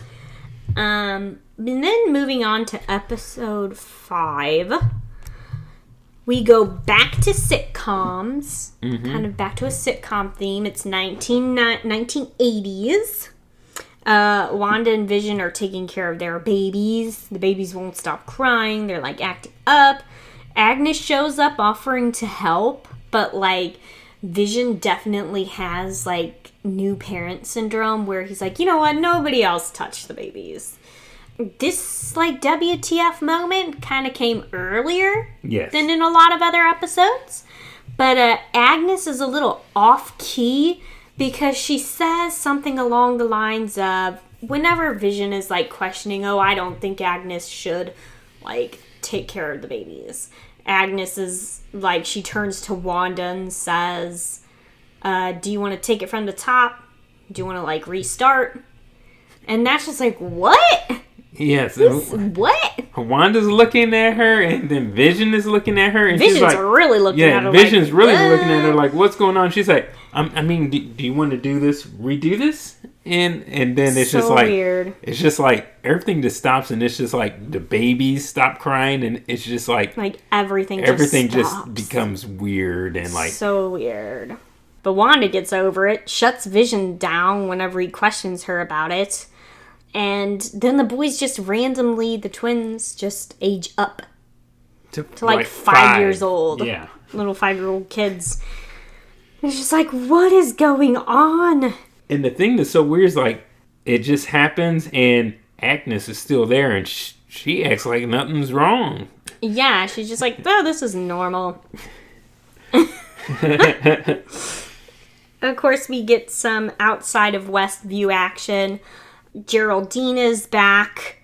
And then moving on to episode 5, we go back to sitcoms, kind of back to a sitcom theme. It's 1980s. Wanda and Vision are taking care of their babies. The babies won't stop crying. They're, like, acting up. Agnes shows up offering to help, but, like, Vision definitely has, like, new parent syndrome where he's like, you know what, nobody else touched the babies. This, like, WTF moment kind of came earlier than in a lot of other episodes. But Agnes is a little off-key because she says something along the lines of, whenever Vision is, like, questioning, I don't think Agnes should, like, take care of the babies. Agnes is, like, she turns to Wanda and says, do you want to take it from the top? Do you want to, like, restart? And that's just like, what? Yes. What? Wanda's looking at her, and then Vision is looking at her. And Vision's she's like, really looking at her. Vision's like, really looking at her like, what's going on? She's like, I mean, do you want to redo this? And then it's so just like, weird. It's just like, everything just stops, and it's just like, the babies stop crying, and it's just like everything just becomes weird, and like... So weird. But Wanda gets over it, shuts Vision down whenever he questions her about it. And then the boys just randomly, the twins, just age up. To like 5 years old. Yeah. Little 5-year-old kids. It's just like, what is going on? And the thing that's so weird is, like, it just happens, and Agnes is still there, and she acts like nothing's wrong. Yeah, she's just like, this is normal. Of course, we get some outside of Westview action. Geraldine is back.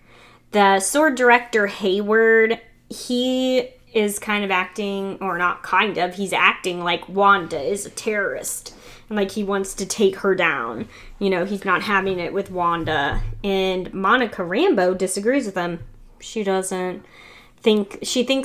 The sword director, Hayward, he is kind of acting, or not kind of, he's acting like Wanda is a terrorist. And like he wants to take her down. You know, he's not having it with Wanda. And Monica Rambeau disagrees with him. She thinks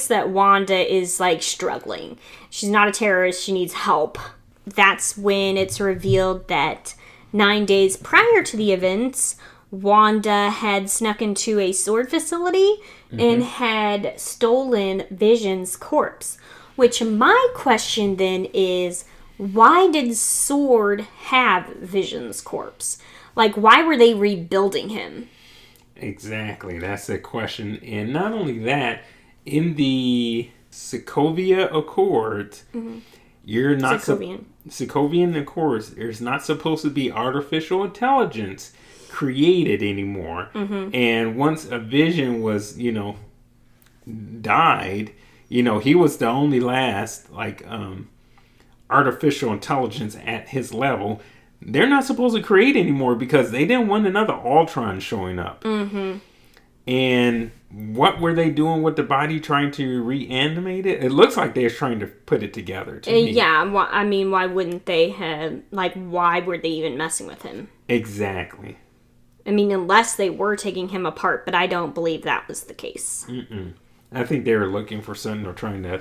that Wanda is like struggling. She's not a terrorist, she needs help. That's when it's revealed that 9 days prior to the events, Wanda had snuck into a sword facility and had stolen Vision's corpse. Which my question then is, why did Sword have Vision's corpse? Like, why were they rebuilding him? Exactly, that's the question. And not only that, in the Sokovia Accords, you're not Sokovian Accords, there's not supposed to be artificial intelligence created anymore. And once a Vision was, died, he was the only last, like, artificial intelligence at his level. They're not supposed to create anymore because they didn't want another Ultron showing up. And what were they doing with the body, trying to reanimate it? It looks like they're trying to put it together to me. Yeah, I mean, why wouldn't they have, like, why were they even messing with him? Exactly. I mean, unless they were taking him apart, but I don't believe that was the case. I think they were looking for something or trying to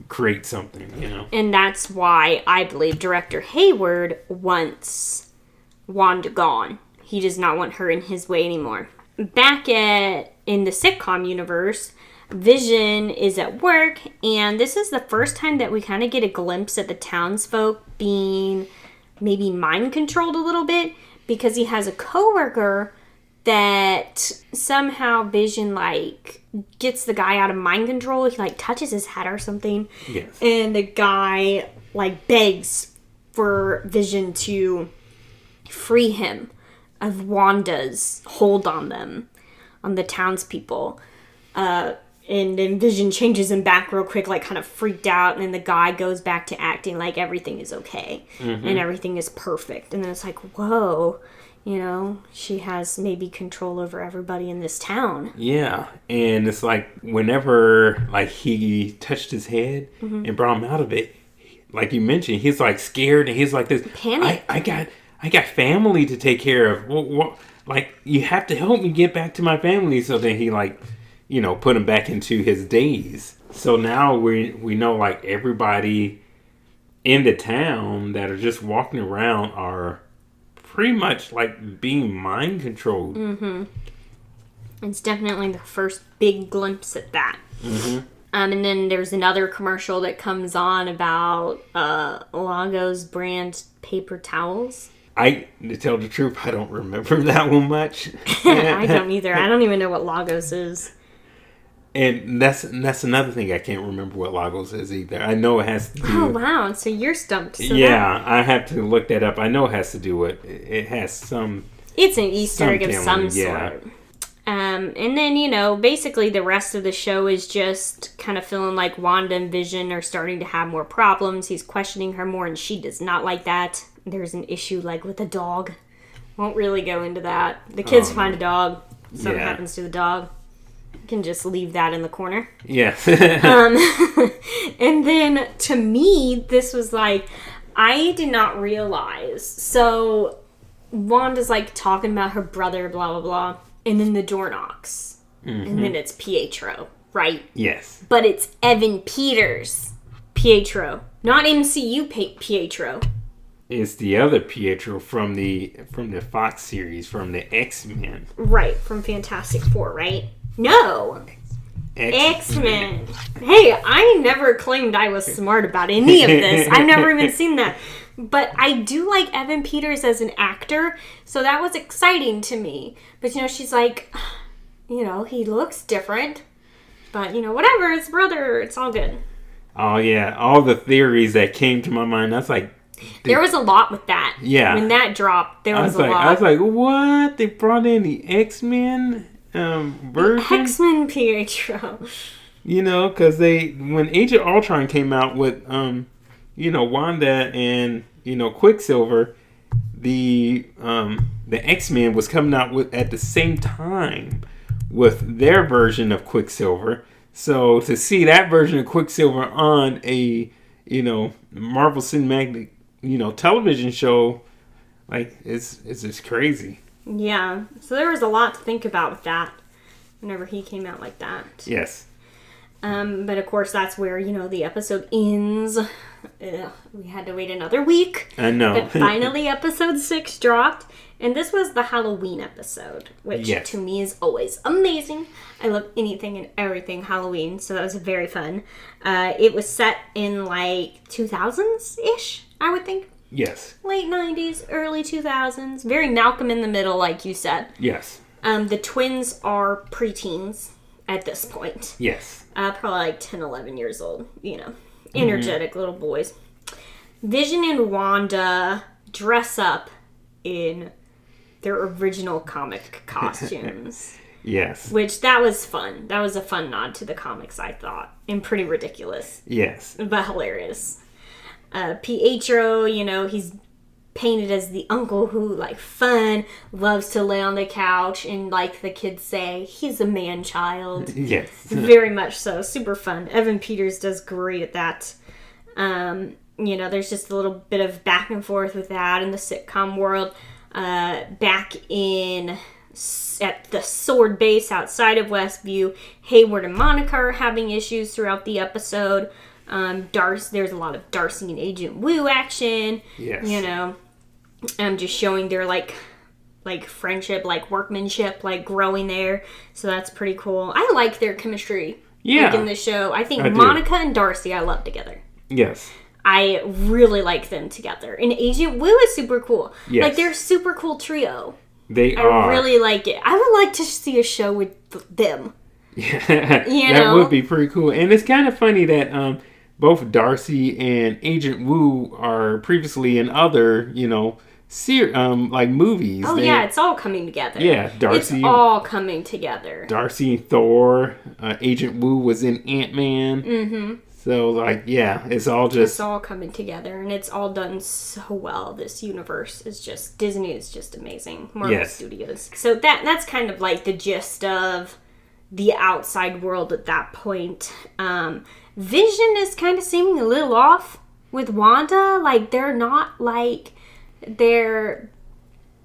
create something, And that's why I believe Director Hayward wants Wanda gone. He does not want her in his way anymore. Back in the sitcom universe, Vision is at work, and this is the first time that we kind of get a glimpse at the townsfolk being maybe mind controlled a little bit, because he has a coworker that somehow Vision, like, gets the guy out of mind control. He, like, touches his head or something. Yes. And the guy, like, begs for Vision to free him of Wanda's hold on them, on the townspeople. And then Vision changes him back real quick, like, kind of freaked out. And then the guy goes back to acting like everything is okay. And everything is perfect. And then it's like, whoa, you know, she has maybe control over everybody in this town. Yeah. And it's like, whenever, like, he touched his head and brought him out of it, like you mentioned, he's, like, scared. And he's like this, Panic. I got family to take care of. Like, you have to help me get back to my family. So then he, like, you know, put him back into his daze. So now we know, like, everybody in the town that are just walking around are pretty much, like, being mind controlled. It's definitely the first big glimpse at that. And then there's another commercial that comes on about Lagos brand paper towels. To tell the truth, I don't remember that one much. I don't either. I don't even know what Lagos is. And that's another thing, I can't remember what Lagos is either. I know it has to do... Oh, wow. So you're stumped. So I have to look that up. I know it has to do with... It has some... It's an Easter egg of some yeah. sort. And then, you know, basically the rest of the show is just kind of feeling like Wanda and Vision are starting to have more problems. He's questioning her more, and she does not like that. There's an issue, like, with a dog. Won't really go into that. The kids find a dog. Something happens to the dog. You can just leave that in the corner. Yes. And then, to me, this was like, I did not realize. So, Wanda's, like, talking about her brother, blah, blah, blah. And then the door knocks. And then it's Pietro, right? Yes. But it's Evan Peters' Pietro. Not MCU Pietro. It's the other Pietro from the Fox series, from the X-Men. Right, from Fantastic Four, right? No! X-Men. Hey, I never claimed I was smart about any of this. I've never even seen that. But I do like Evan Peters as an actor, so that was exciting to me. But, you know, she's like, you know, he looks different. But, you know, whatever, it's brother, it's all good. Oh, yeah. All the theories that came to my mind, that's like... There was a lot with that. Yeah. When that dropped, there was a lot. I was like, what? They brought in the X-Men version? X-Men Pietro. You know, because when Age of Ultron came out with, you know, Wanda and, you know, Quicksilver, the X-Men was coming out at the same time with their version of Quicksilver. So to see that version of Quicksilver on a, you know, Marvel Cinematic, you know, television show, like, it's just crazy. Yeah. So there was a lot to think about with that whenever he came out like that. Yes. But of course that's where, you know, the episode ends. We had to wait another week. I know. But finally episode 6 dropped. And this was the Halloween episode, which to me is always amazing. I love anything and everything Halloween, so that was very fun. It was set in like 2000s-ish, I would think. Yes. Late 90s, early 2000s. Very Malcolm in the Middle, like you said. Yes. The twins are preteens at this point. Yes. Probably like 10, 11 years old, you know. Energetic little boys. Vision and Wanda dress up in their original comic costumes. Yes. Which, that was fun. That was a fun nod to the comics, I thought. And pretty ridiculous. Yes. But hilarious. Pietro, you know, he's painted as the uncle who, like, fun, loves to lay on the couch, and, like the kids say, he's a man-child. Yes. Very much so. Super fun. Evan Peters does great at that. You know, there's just a little bit of back and forth with that in the sitcom world. Back at the Sword Base outside of Westview, Hayward and Monica are having issues throughout the episode. There's a lot of Darcy and Agent Woo action. Yes. You know, just showing their like friendship, like workmanship, like growing there. So that's pretty cool. I like their chemistry. Yeah. Like in the show. I think Monica and Darcy I love together. Yes. I really like them together. And Agent Woo is super cool. Yes. Like, they're a super cool trio. They I are. really like it. I would like to see a show with them. Yeah, You that know? would be pretty cool. And it's kind of funny that both Darcy and Agent Woo are previously in other, like movies. Oh, yeah, it's all coming together. Yeah, Darcy. It's all coming together. Darcy and Thor. Agent Woo was in Ant-Man. Mm-hmm. So, like, yeah, it's all coming together, and it's all done so well. This universe is just, Disney is just amazing. Marvel Studios. So that's kind of like the gist of the outside world at that point. Vision is kind of seeming a little off with Wanda. Like, they're not like their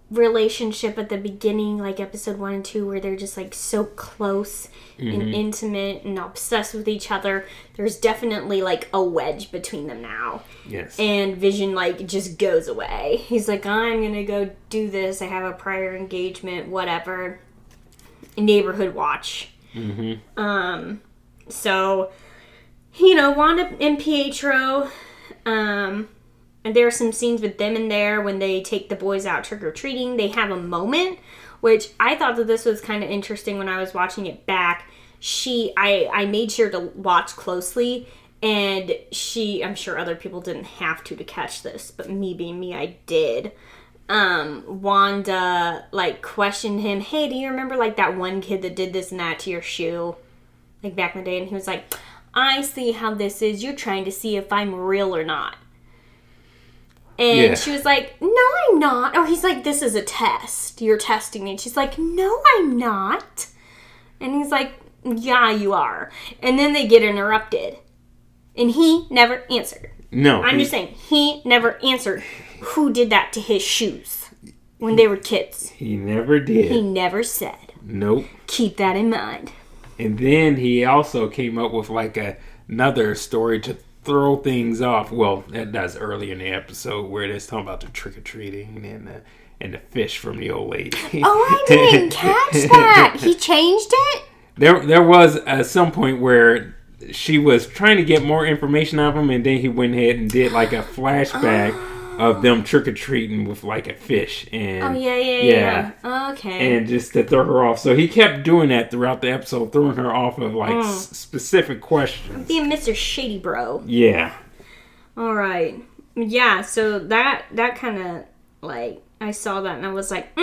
relationship at the beginning, like episode 1 and 2, where they're just like so close and intimate and obsessed with each other. There's definitely like a wedge between them now. Yes. And Vision like just goes away. He's like, I'm gonna go do this. I have a prior engagement, whatever. Neighborhood watch. So, Wanda and Pietro, and there are some scenes with them in there when they take the boys out trick-or-treating. They have a moment, which I thought that this was kind of interesting when I was watching it back. I made sure to watch closely, and I'm sure other people didn't have to catch this, but me being me, I did. Wanda, like, questioned him, hey, do you remember, like, that one kid that did this and that to your shoe? Like, back in the day, and he was like, I see how this is. You're trying to see if I'm real or not. And she was like, no, I'm not. Oh, he's like, this is a test. You're testing me. And she's like, no, I'm not. And he's like, yeah, you are. And then they get interrupted. And he never answered. No. I'm just saying, he never answered who did that to his shoes when they were kids. He never did. He never said. Nope. Keep that in mind. And then he also came up with like another story to throw things off. Well, that's early in the episode where they're talking about the trick-or-treating and the fish from the old lady. Oh, I didn't catch that. He changed it? There was at some point where she was trying to get more information out of him, and then he went ahead and did like a flashback of them trick-or-treating with like a fish. And yeah. Okay. And just to throw her off. So he kept doing that throughout the episode, throwing her off of like specific questions. Being Mr. Shady Bro. Yeah. All right. Yeah, so that kind of, like, I saw that and I was like,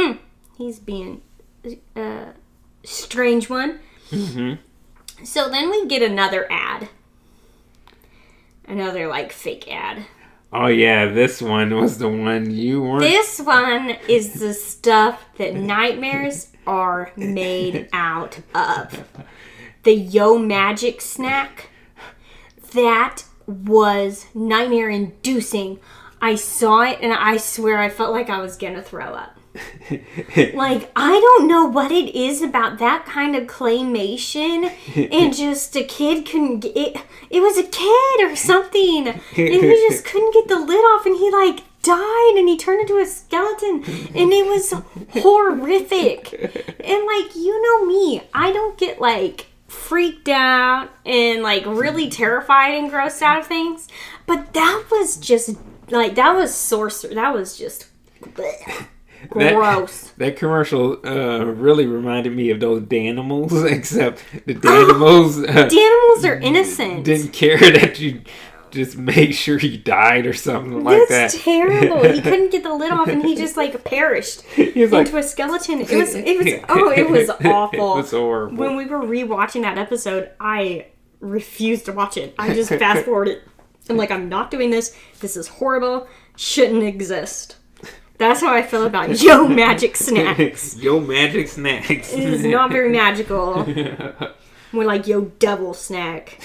he's being a strange one. Mm-hmm. So then we get another ad. Another, like, fake ad. Oh, yeah, this one was the one you weren't... This one is the stuff that nightmares are made out of. The Yo Magic snack. That was nightmare-inducing. I saw it, and I swear I felt like I was gonna throw up. Like, I don't know what it is about that kind of claymation, and just a kid couldn't get it. It was a kid or something, and he just couldn't get the lid off, and he like died, and he turned into a skeleton, and it was horrific. And like, you know me, I don't get like freaked out and like really terrified and grossed out of things, but that was just like, that was sorcery. That was just bleh. Gross. That commercial really reminded me of those Danimals, except the Danimals... Danimals are innocent. Didn't care that you just made sure he died or something like that. That's terrible. He couldn't get the lid off and he just like perished into a skeleton. It was awful. It was horrible. When we were rewatching that episode, I refused to watch it. I just fast forwarded. I'm like, I'm not doing this. This is horrible. Shouldn't exist. That's how I feel about Yo Magic Snacks. Yo Magic Snacks. It is not very magical. More like Yo Devil Snack.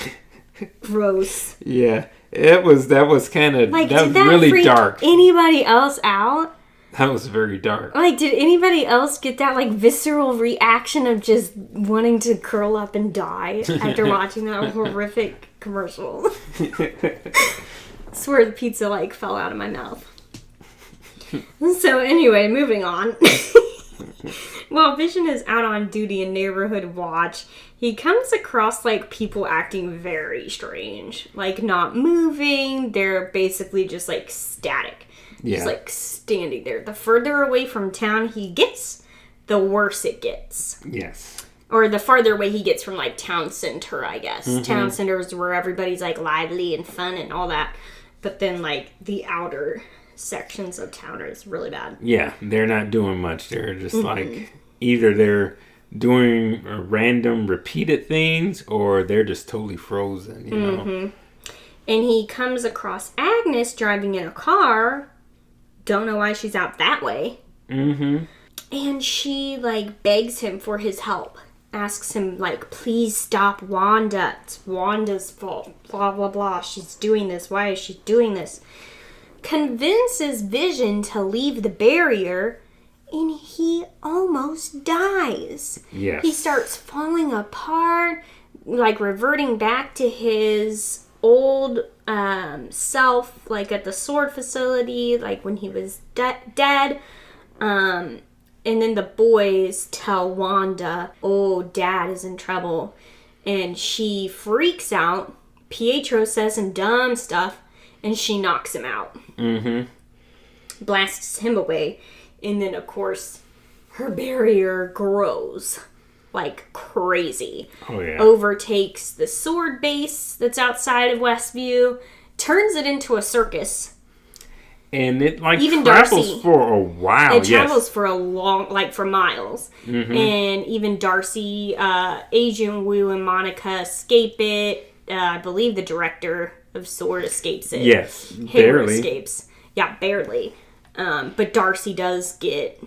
Gross. Yeah, that was kind of like, that did was that really freak dark. Anybody else out? That was very dark. Like, did anybody else get that like visceral reaction of just wanting to curl up and die after watching that horrific commercial? Swear the pizza like fell out of my mouth. So anyway, moving on. While Vision is out on duty in neighborhood watch, he comes across like people acting very strange. Like not moving, they're basically just like static. He's like standing there. The further away from town he gets, the worse it gets. Yes. Or the farther away he gets from, like, town center, I guess. Mm-hmm. Town center is where everybody's, like, lively and fun and all that. But then, like, the outer sections of town is really bad. Yeah, they're not doing much. They're just, like, either they're doing random repeated things or they're just totally frozen, you know? And he comes across Agnes driving in a car. Don't know why she's out that way. And she, like, begs him for his help. Asks him, like, please stop Wanda. It's Wanda's fault. Blah, blah, blah. She's doing this. Why is she doing this? Convinces Vision to leave the barrier, and he almost dies. Yes. He starts falling apart, like, reverting back to his old self, like, at the sword facility, like, when he was dead. And then the boys tell Wanda, oh, Dad is in trouble. And she freaks out. Pietro says some dumb stuff. And she knocks him out. Blasts him away. And then, of course, her barrier grows like crazy. Oh, yeah. Overtakes the sword base that's outside of Westview. Turns it into a circus. And it, like, even travels Darcy, for a while. It travels for a long, like, for miles. And even Darcy, Agent Wu, and Monica escape it. I believe the director of Sword escapes it. Yes, barely. Escapes. Yeah, barely. But Darcy does get...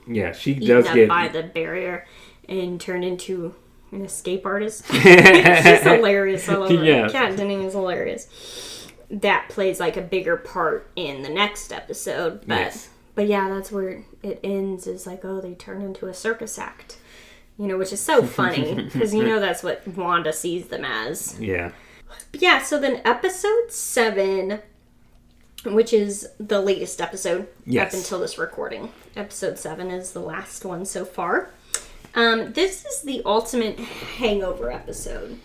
Yeah, she does get... by the barrier and turned into an escape artist. She's hilarious. I love her. Yeah. Kat Denning is hilarious. That plays, like, a bigger part in the next episode. But yeah, that's where it ends, is like, oh, they turn into a circus act. You know, which is so funny, because you know that's what Wanda sees them as. Yeah. But yeah, so then episode 7, which is the latest episode up until this recording. Episode 7 is the last one so far. This is the ultimate hangover episode.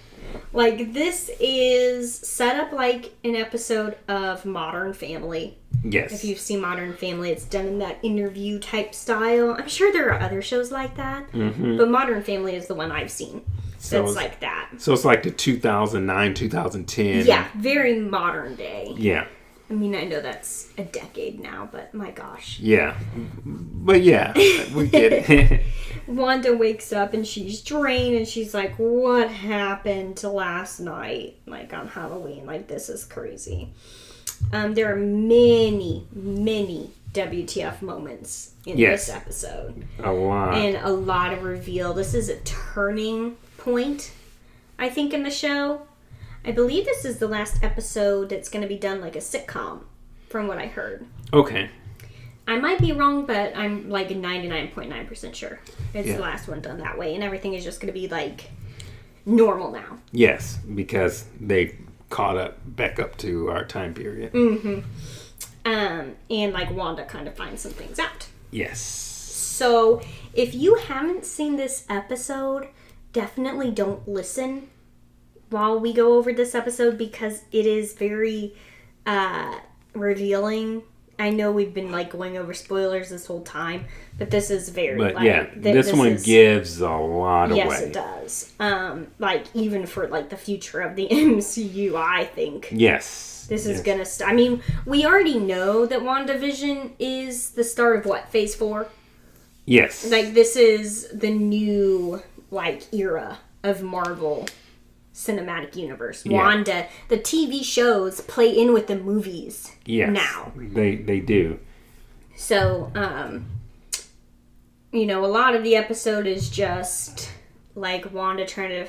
Like, this is set up like an episode of Modern Family. Yes. If you've seen Modern Family, it's done in that interview type style. I'm sure there are other shows like that, but Modern Family is the one I've seen. So it's like that. So it's like the 2009, 2010. Yeah, very modern day. Yeah. I mean, I know that's a decade now, but my gosh. Yeah. But yeah, we get it. Wanda wakes up and she's drained and she's like, what happened to last night? Like, on Halloween. Like, this is crazy. There are many, many WTF moments in this episode. A lot. And a lot of reveal. This is a turning point, I think, in the show. I believe this is the last episode that's going to be done like a sitcom, from what I heard. Okay. I might be wrong, but I'm like 99.9% sure it's the last one done that way, and everything is just going to be like normal now. Yes, because they caught up back up to our time period. And like Wanda kind of finds some things out. Yes. So if you haven't seen this episode, definitely don't listen while we go over this episode, because it is very revealing. I know we've been like going over spoilers this whole time, but this is very. But like, yeah, this one gives a lot away. Yes, it does. Like, even for like the future of the MCU, I think. Yes. This is gonna. I mean, we already know that WandaVision is the start of what, Phase 4. Yes. Like, this is the new like era of Marvel Cinematic Universe. Wanda, the TV shows play in with the movies now. They do. So, you know, a lot of the episode is just like Wanda trying to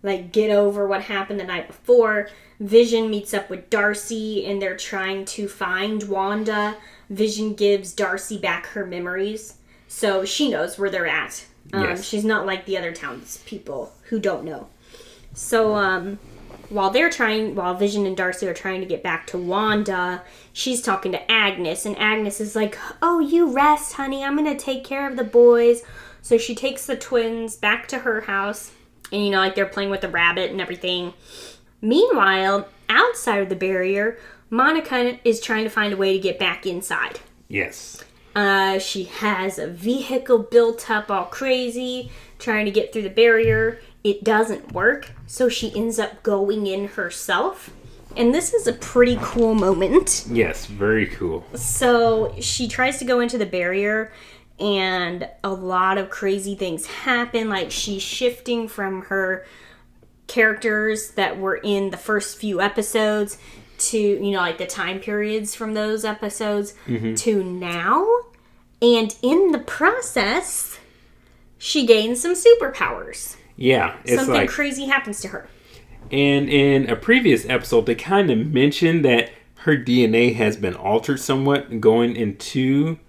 like get over what happened the night before. Vision meets up with Darcy and they're trying to find Wanda. Vision gives Darcy back her memories, so she knows where they're at. She's not like the other townspeople who don't know. So, while Vision and Darcy are trying to get back to Wanda, she's talking to Agnes, and Agnes is like, oh, you rest, honey, I'm gonna take care of the boys. So she takes the twins back to her house, and, you know, like, they're playing with the rabbit and everything. Meanwhile, outside of the barrier, Monica is trying to find a way to get back inside. Yes. She has a vehicle built up all crazy, trying to get through the barrier. It doesn't work, so she ends up going in herself. And this is a pretty cool moment. Yes, very cool. So she tries to go into the barrier, and a lot of crazy things happen. Like, she's shifting from her characters that were in the first few episodes to, you know, like the time periods from those episodes to now. And in the process, she gains some superpowers. Yeah. It's something like, crazy happens to her. And in a previous episode, they kind of mentioned that her DNA has been altered somewhat going into...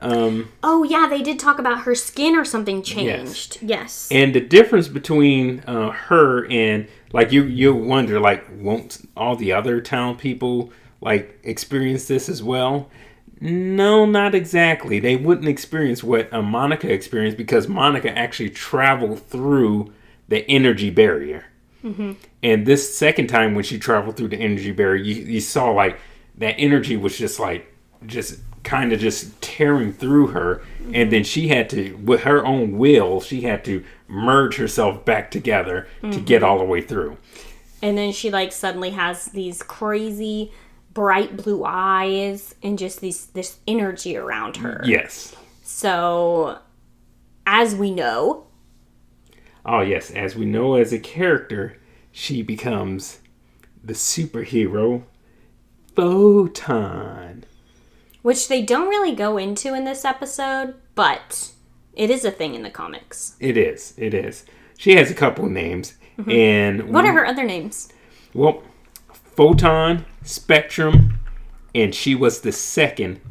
oh, yeah, they did talk about her skin or something changed. Yes. And the difference between her and, like, you wonder, like, won't all the other town people, like, experience this as well? No, not exactly. They wouldn't experience what Monica experienced because Monica actually traveled through the energy barrier. Mm-hmm. And this second time when she traveled through the energy barrier, you saw, like, that energy was just, like, just kind of just tearing through her. Mm-hmm. And then she had to, with her own will, she had to merge herself back together to get all the way through. And then she, like, suddenly has these crazy bright blue eyes and just this energy around her. Yes. So, as we know... Oh, yes. As we know as a character, she becomes the superhero Photon. Which they don't really go into in this episode, but it is a thing in the comics. It is. It is. She has a couple names. Mm-hmm. And what are her other names? Well, Photon, Spectrum, and she was the second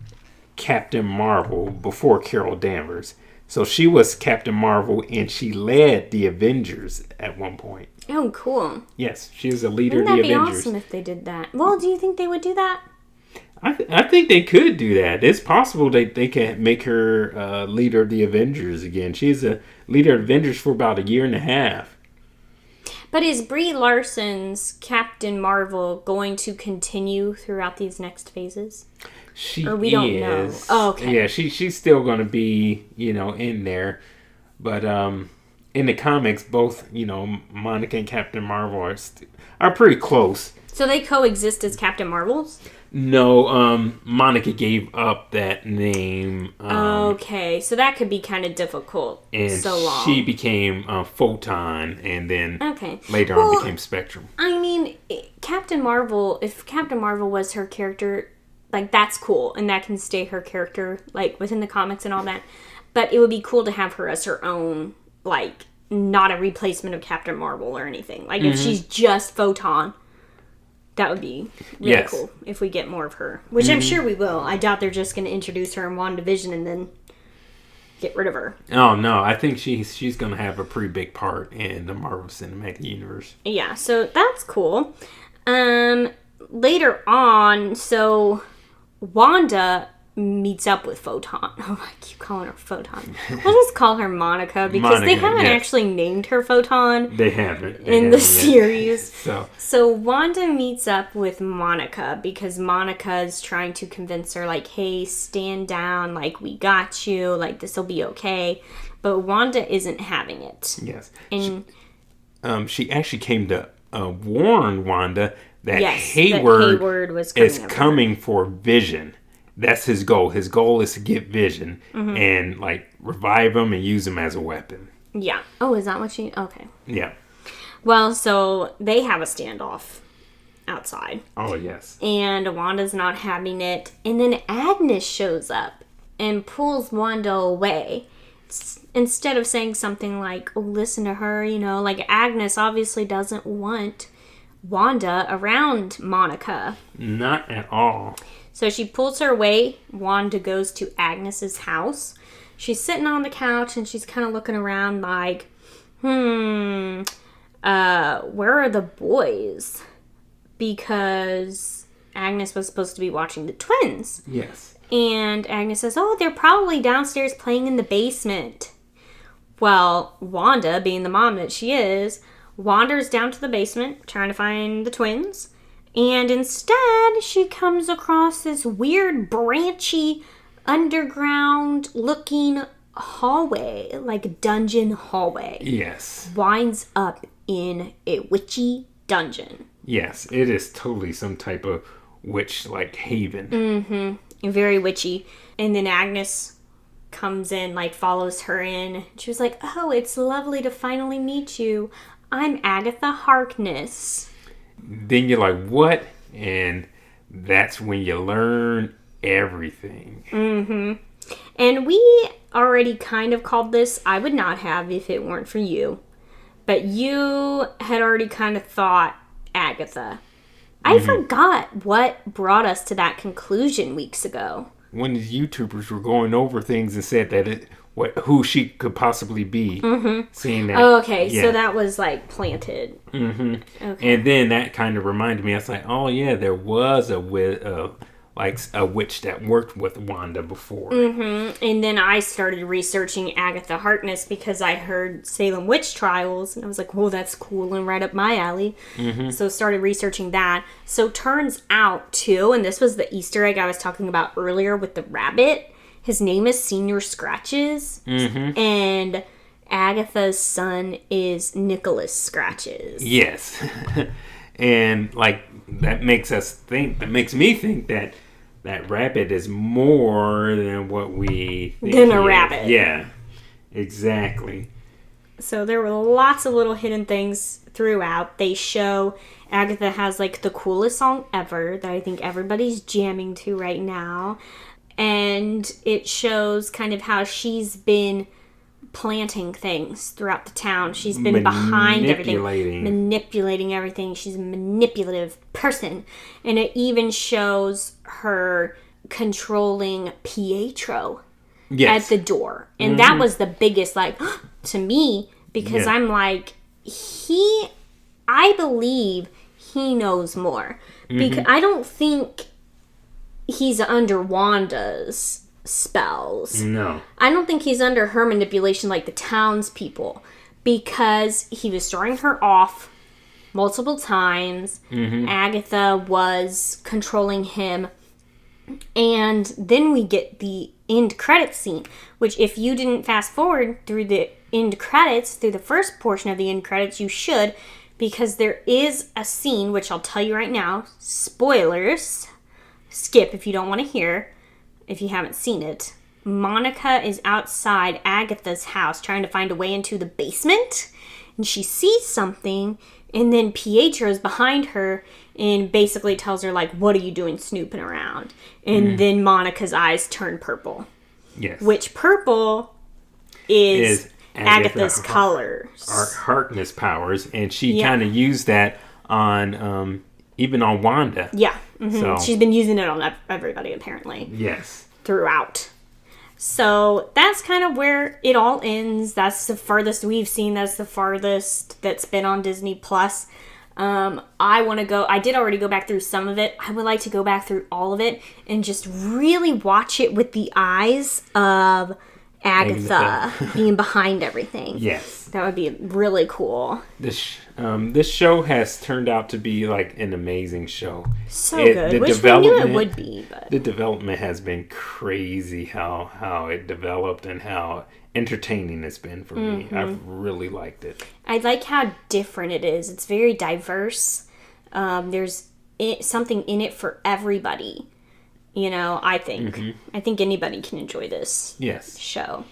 Captain Marvel before Carol Danvers. So she was Captain Marvel, and she led the Avengers at one point. Oh, cool. Yes, she was a leader of the Avengers. Wouldn't that be awesome if they did that? Well, do you think they would do that? I think they could do that. It's possible they can make her leader of the Avengers again. She's a leader of the Avengers for about a year and a half. But is Brie Larson's Captain Marvel going to continue throughout these next phases? Or we don't know. Oh, okay. Yeah, she's still going to be, in there. But in the comics, both, Monica and Captain Marvel are pretty close. So they coexist as Captain Marvels? No, Monica gave up that name. Okay, so that could be kind of difficult. And so long. She became Photon, and then later on became Spectrum. I mean, Captain Marvel, if Captain Marvel was her character, like, that's cool, and that can stay her character, like, within the comics and all that. But it would be cool to have her as her own, like, not a replacement of Captain Marvel or anything. Like, if she's just Photon, that would be really cool if we get more of her. Which I'm sure we will. I doubt they're just going to introduce her in WandaVision and then get rid of her. Oh, no. I think she's going to have a pretty big part in the Marvel Cinematic Universe. Yeah, so that's cool. Later on, so Wanda meets up with Photon. Oh, I keep calling her Photon. I'll just call her Monica because they haven't actually named her Photon. They haven't. In the series. So Wanda meets up with Monica because Monica is trying to convince her, like, hey, stand down, like, we got you, like, this will be okay. But Wanda isn't having it. Yes. And she actually came to warn Wanda that Hayward is coming for Vision. That's his goal. His goal is to get Vision and, like, revive him and use him as a weapon. Yeah. Oh, is that what she... Okay. Yeah. Well, so they have a standoff outside. Oh, yes. And Wanda's not having it. And then Agnes shows up and pulls Wanda away. Instead of saying something like, oh, listen to her, like, Agnes obviously doesn't want Wanda around Monica. Not at all. So she pulls her away. Wanda goes to Agnes's house. She's sitting on the couch and she's kind of looking around like, where are the boys? Because Agnes was supposed to be watching the twins. Yes. And Agnes says, oh, they're probably downstairs playing in the basement. Well, Wanda, being the mom that she is, wanders down to the basement trying to find the twins. And instead, she comes across this weird, branchy, underground-looking hallway, like a dungeon hallway. Yes. Winds up in a witchy dungeon. Yes, it is totally some type of witch-like haven. Mm-hmm. Very witchy. And then Agnes comes in, like, follows her in. She was like, oh, it's lovely to finally meet you. I'm Agatha Harkness. Then you're like, what? And that's when you learn everything. Mm-hmm. And we already kind of called this, I would not have if it weren't for you. But you had already kind of thought Agatha. I forgot what brought us to that conclusion weeks ago. When the YouTubers were going over things and said that who she could possibly be, seeing that. Oh, okay. Yeah. So that was like planted. Mm-hmm. Okay. And then that kind of reminded me. I was like, oh yeah, there was a witch that worked with Wanda before. Mm-hmm. And then I started researching Agatha Harkness because I heard Salem Witch Trials, and I was like, "Oh, that's cool and right up my alley." Mm-hmm. So started researching that. So turns out too, and this was the Easter egg I was talking about earlier with the rabbit. His name is Senior Scratches, and Agatha's son is Nicholas Scratches. Yes, and like that makes me think that rabbit is more than what we think than a rabbit. Yeah, exactly. So there were lots of little hidden things throughout. They show Agatha has like the coolest song ever that I think everybody's jamming to right now. And it shows kind of how she's been planting things throughout the town. She's been behind everything. Manipulating everything. She's a manipulative person. And it even shows her controlling Pietro at the door. And that was the biggest, like, to me, because I'm like, I believe he knows more. Because I don't think he's under Wanda's spells. No. I don't think he's under her manipulation like the townspeople, because he was throwing her off multiple times. Agatha was controlling him. And then we get the end credits scene, which if you didn't fast forward through the end credits, through the first portion of the end credits, you should, because there is a scene, which I'll tell you right now, spoilers, skip if you don't want to hear, if you haven't seen it. Monica is outside Agatha's house trying to find a way into the basement, and she sees something, and then Pietro's behind her and basically tells her, like, what are you doing snooping around? And then Monica's eyes turn purple. Yes. Which purple is Agatha's colors. Harkness powers, and she kind of used that on even on Wanda. Yeah. Mm-hmm. So she's been using it on everybody, apparently. Yes. Throughout. So that's kind of where it all ends. That's the furthest we've seen. That's the farthest that's been on Disney Plus. I did already go back through some of it. I would like to go back through all of it and just really watch it with the eyes of Agatha being behind everything. Yes. That would be really cool. This show has turned out to be like an amazing show. So good. Which we knew it would be. But the development has been crazy how it developed and how entertaining it's been for me. I've really liked it. I like how different it is. It's very diverse. There's something in it for everybody. You know, I think. I think anybody can enjoy this show.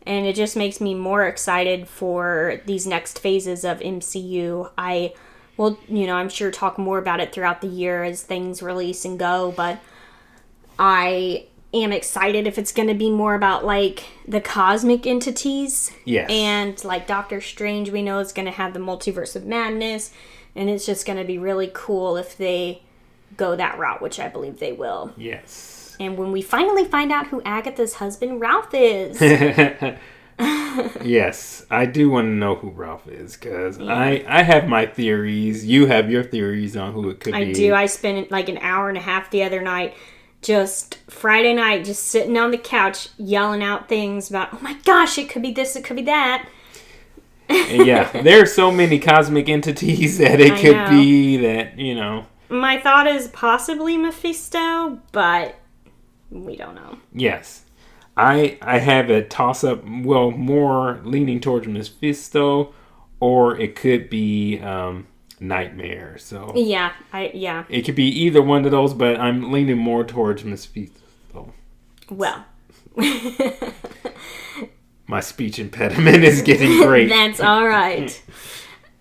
And it just makes me more excited for these next phases of MCU. I will, I'm sure talk more about it throughout the year as things release and go. But I am excited if it's going to be more about, like, the cosmic entities. Yes. And, like, Doctor Strange, we know is going to have the multiverse of madness. And it's just going to be really cool if they go that route, which I believe they will. Yes. And when we finally find out who Agatha's husband Ralph is. Yes, I do want to know who Ralph is, because I have my theories. You have your theories on who it could be. I do. I spent like an hour and a half the other night, Friday night, just sitting on the couch yelling out things about, oh my gosh, it could be this, it could be that. And yeah, there are so many cosmic entities that it could be that, My thought is possibly Mephisto, but we don't know. Yes. I have a toss-up, well, more leaning towards Mephisto, or it could be Nightmare. So yeah. It could be either one of those, but I'm leaning more towards Mephisto. Well. My speech impediment is getting great. That's all right.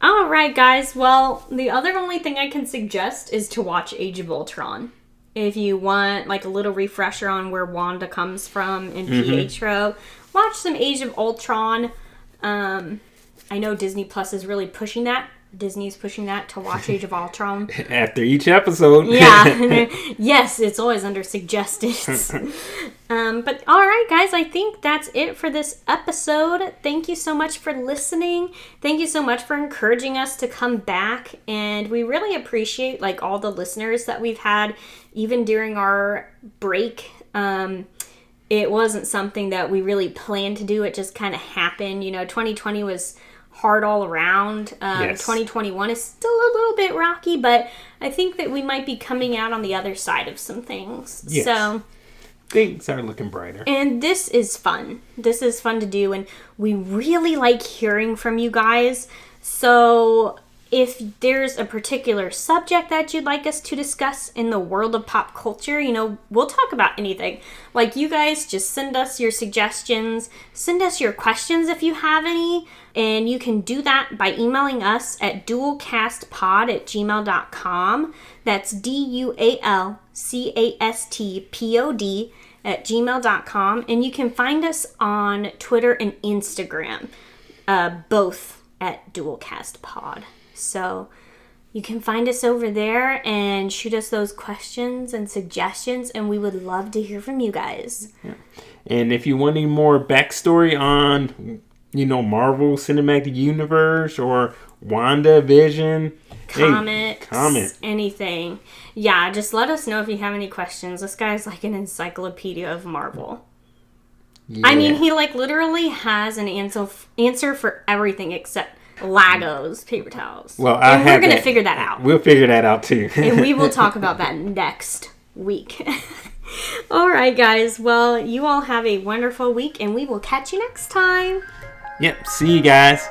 All right, guys. Well, the only thing I can suggest is to watch Age of Ultron. If you want like a little refresher on where Wanda comes from in Pietro, watch some Age of Ultron. I know Disney Plus is really pushing that. Disney's pushing that to watch Age of Ultron. After each episode. Yeah. Yes, it's always under suggestions. But all right, guys, I think that's it for this episode. Thank you so much for listening. Thank you so much for encouraging us to come back. And we really appreciate like all the listeners that we've had, even during our break. It wasn't something that we really planned to do. It just kind of happened. 2020 was hard all around. Yes. 2021 is still a little bit rocky, but I think that we might be coming out on the other side of some things. Yes. So things are looking brighter. And this is fun. This is fun to do, and we really like hearing from you guys. So if there's a particular subject that you'd like us to discuss in the world of pop culture, we'll talk about anything. Like, you guys just send us your suggestions, send us your questions if you have any, and you can do that by emailing us at dualcastpod@gmail.com. That's dualcastpod@gmail.com, and you can find us on Twitter and Instagram, both at dualcastpod. So you can find us over there and shoot us those questions and suggestions, and we would love to hear from you guys. Yeah. And if you want any more backstory on, Marvel Cinematic Universe or WandaVision, Comics, anything. Yeah, just let us know if you have any questions. This guy's like an encyclopedia of Marvel. Yeah. I mean, he like literally has an answer for everything except Legos, paper towels. Well, we're going to figure that out. We'll figure that out too. And we will talk about that next week. All right, guys. Well, you all have a wonderful week, and we will catch you next time. Yep. See you guys.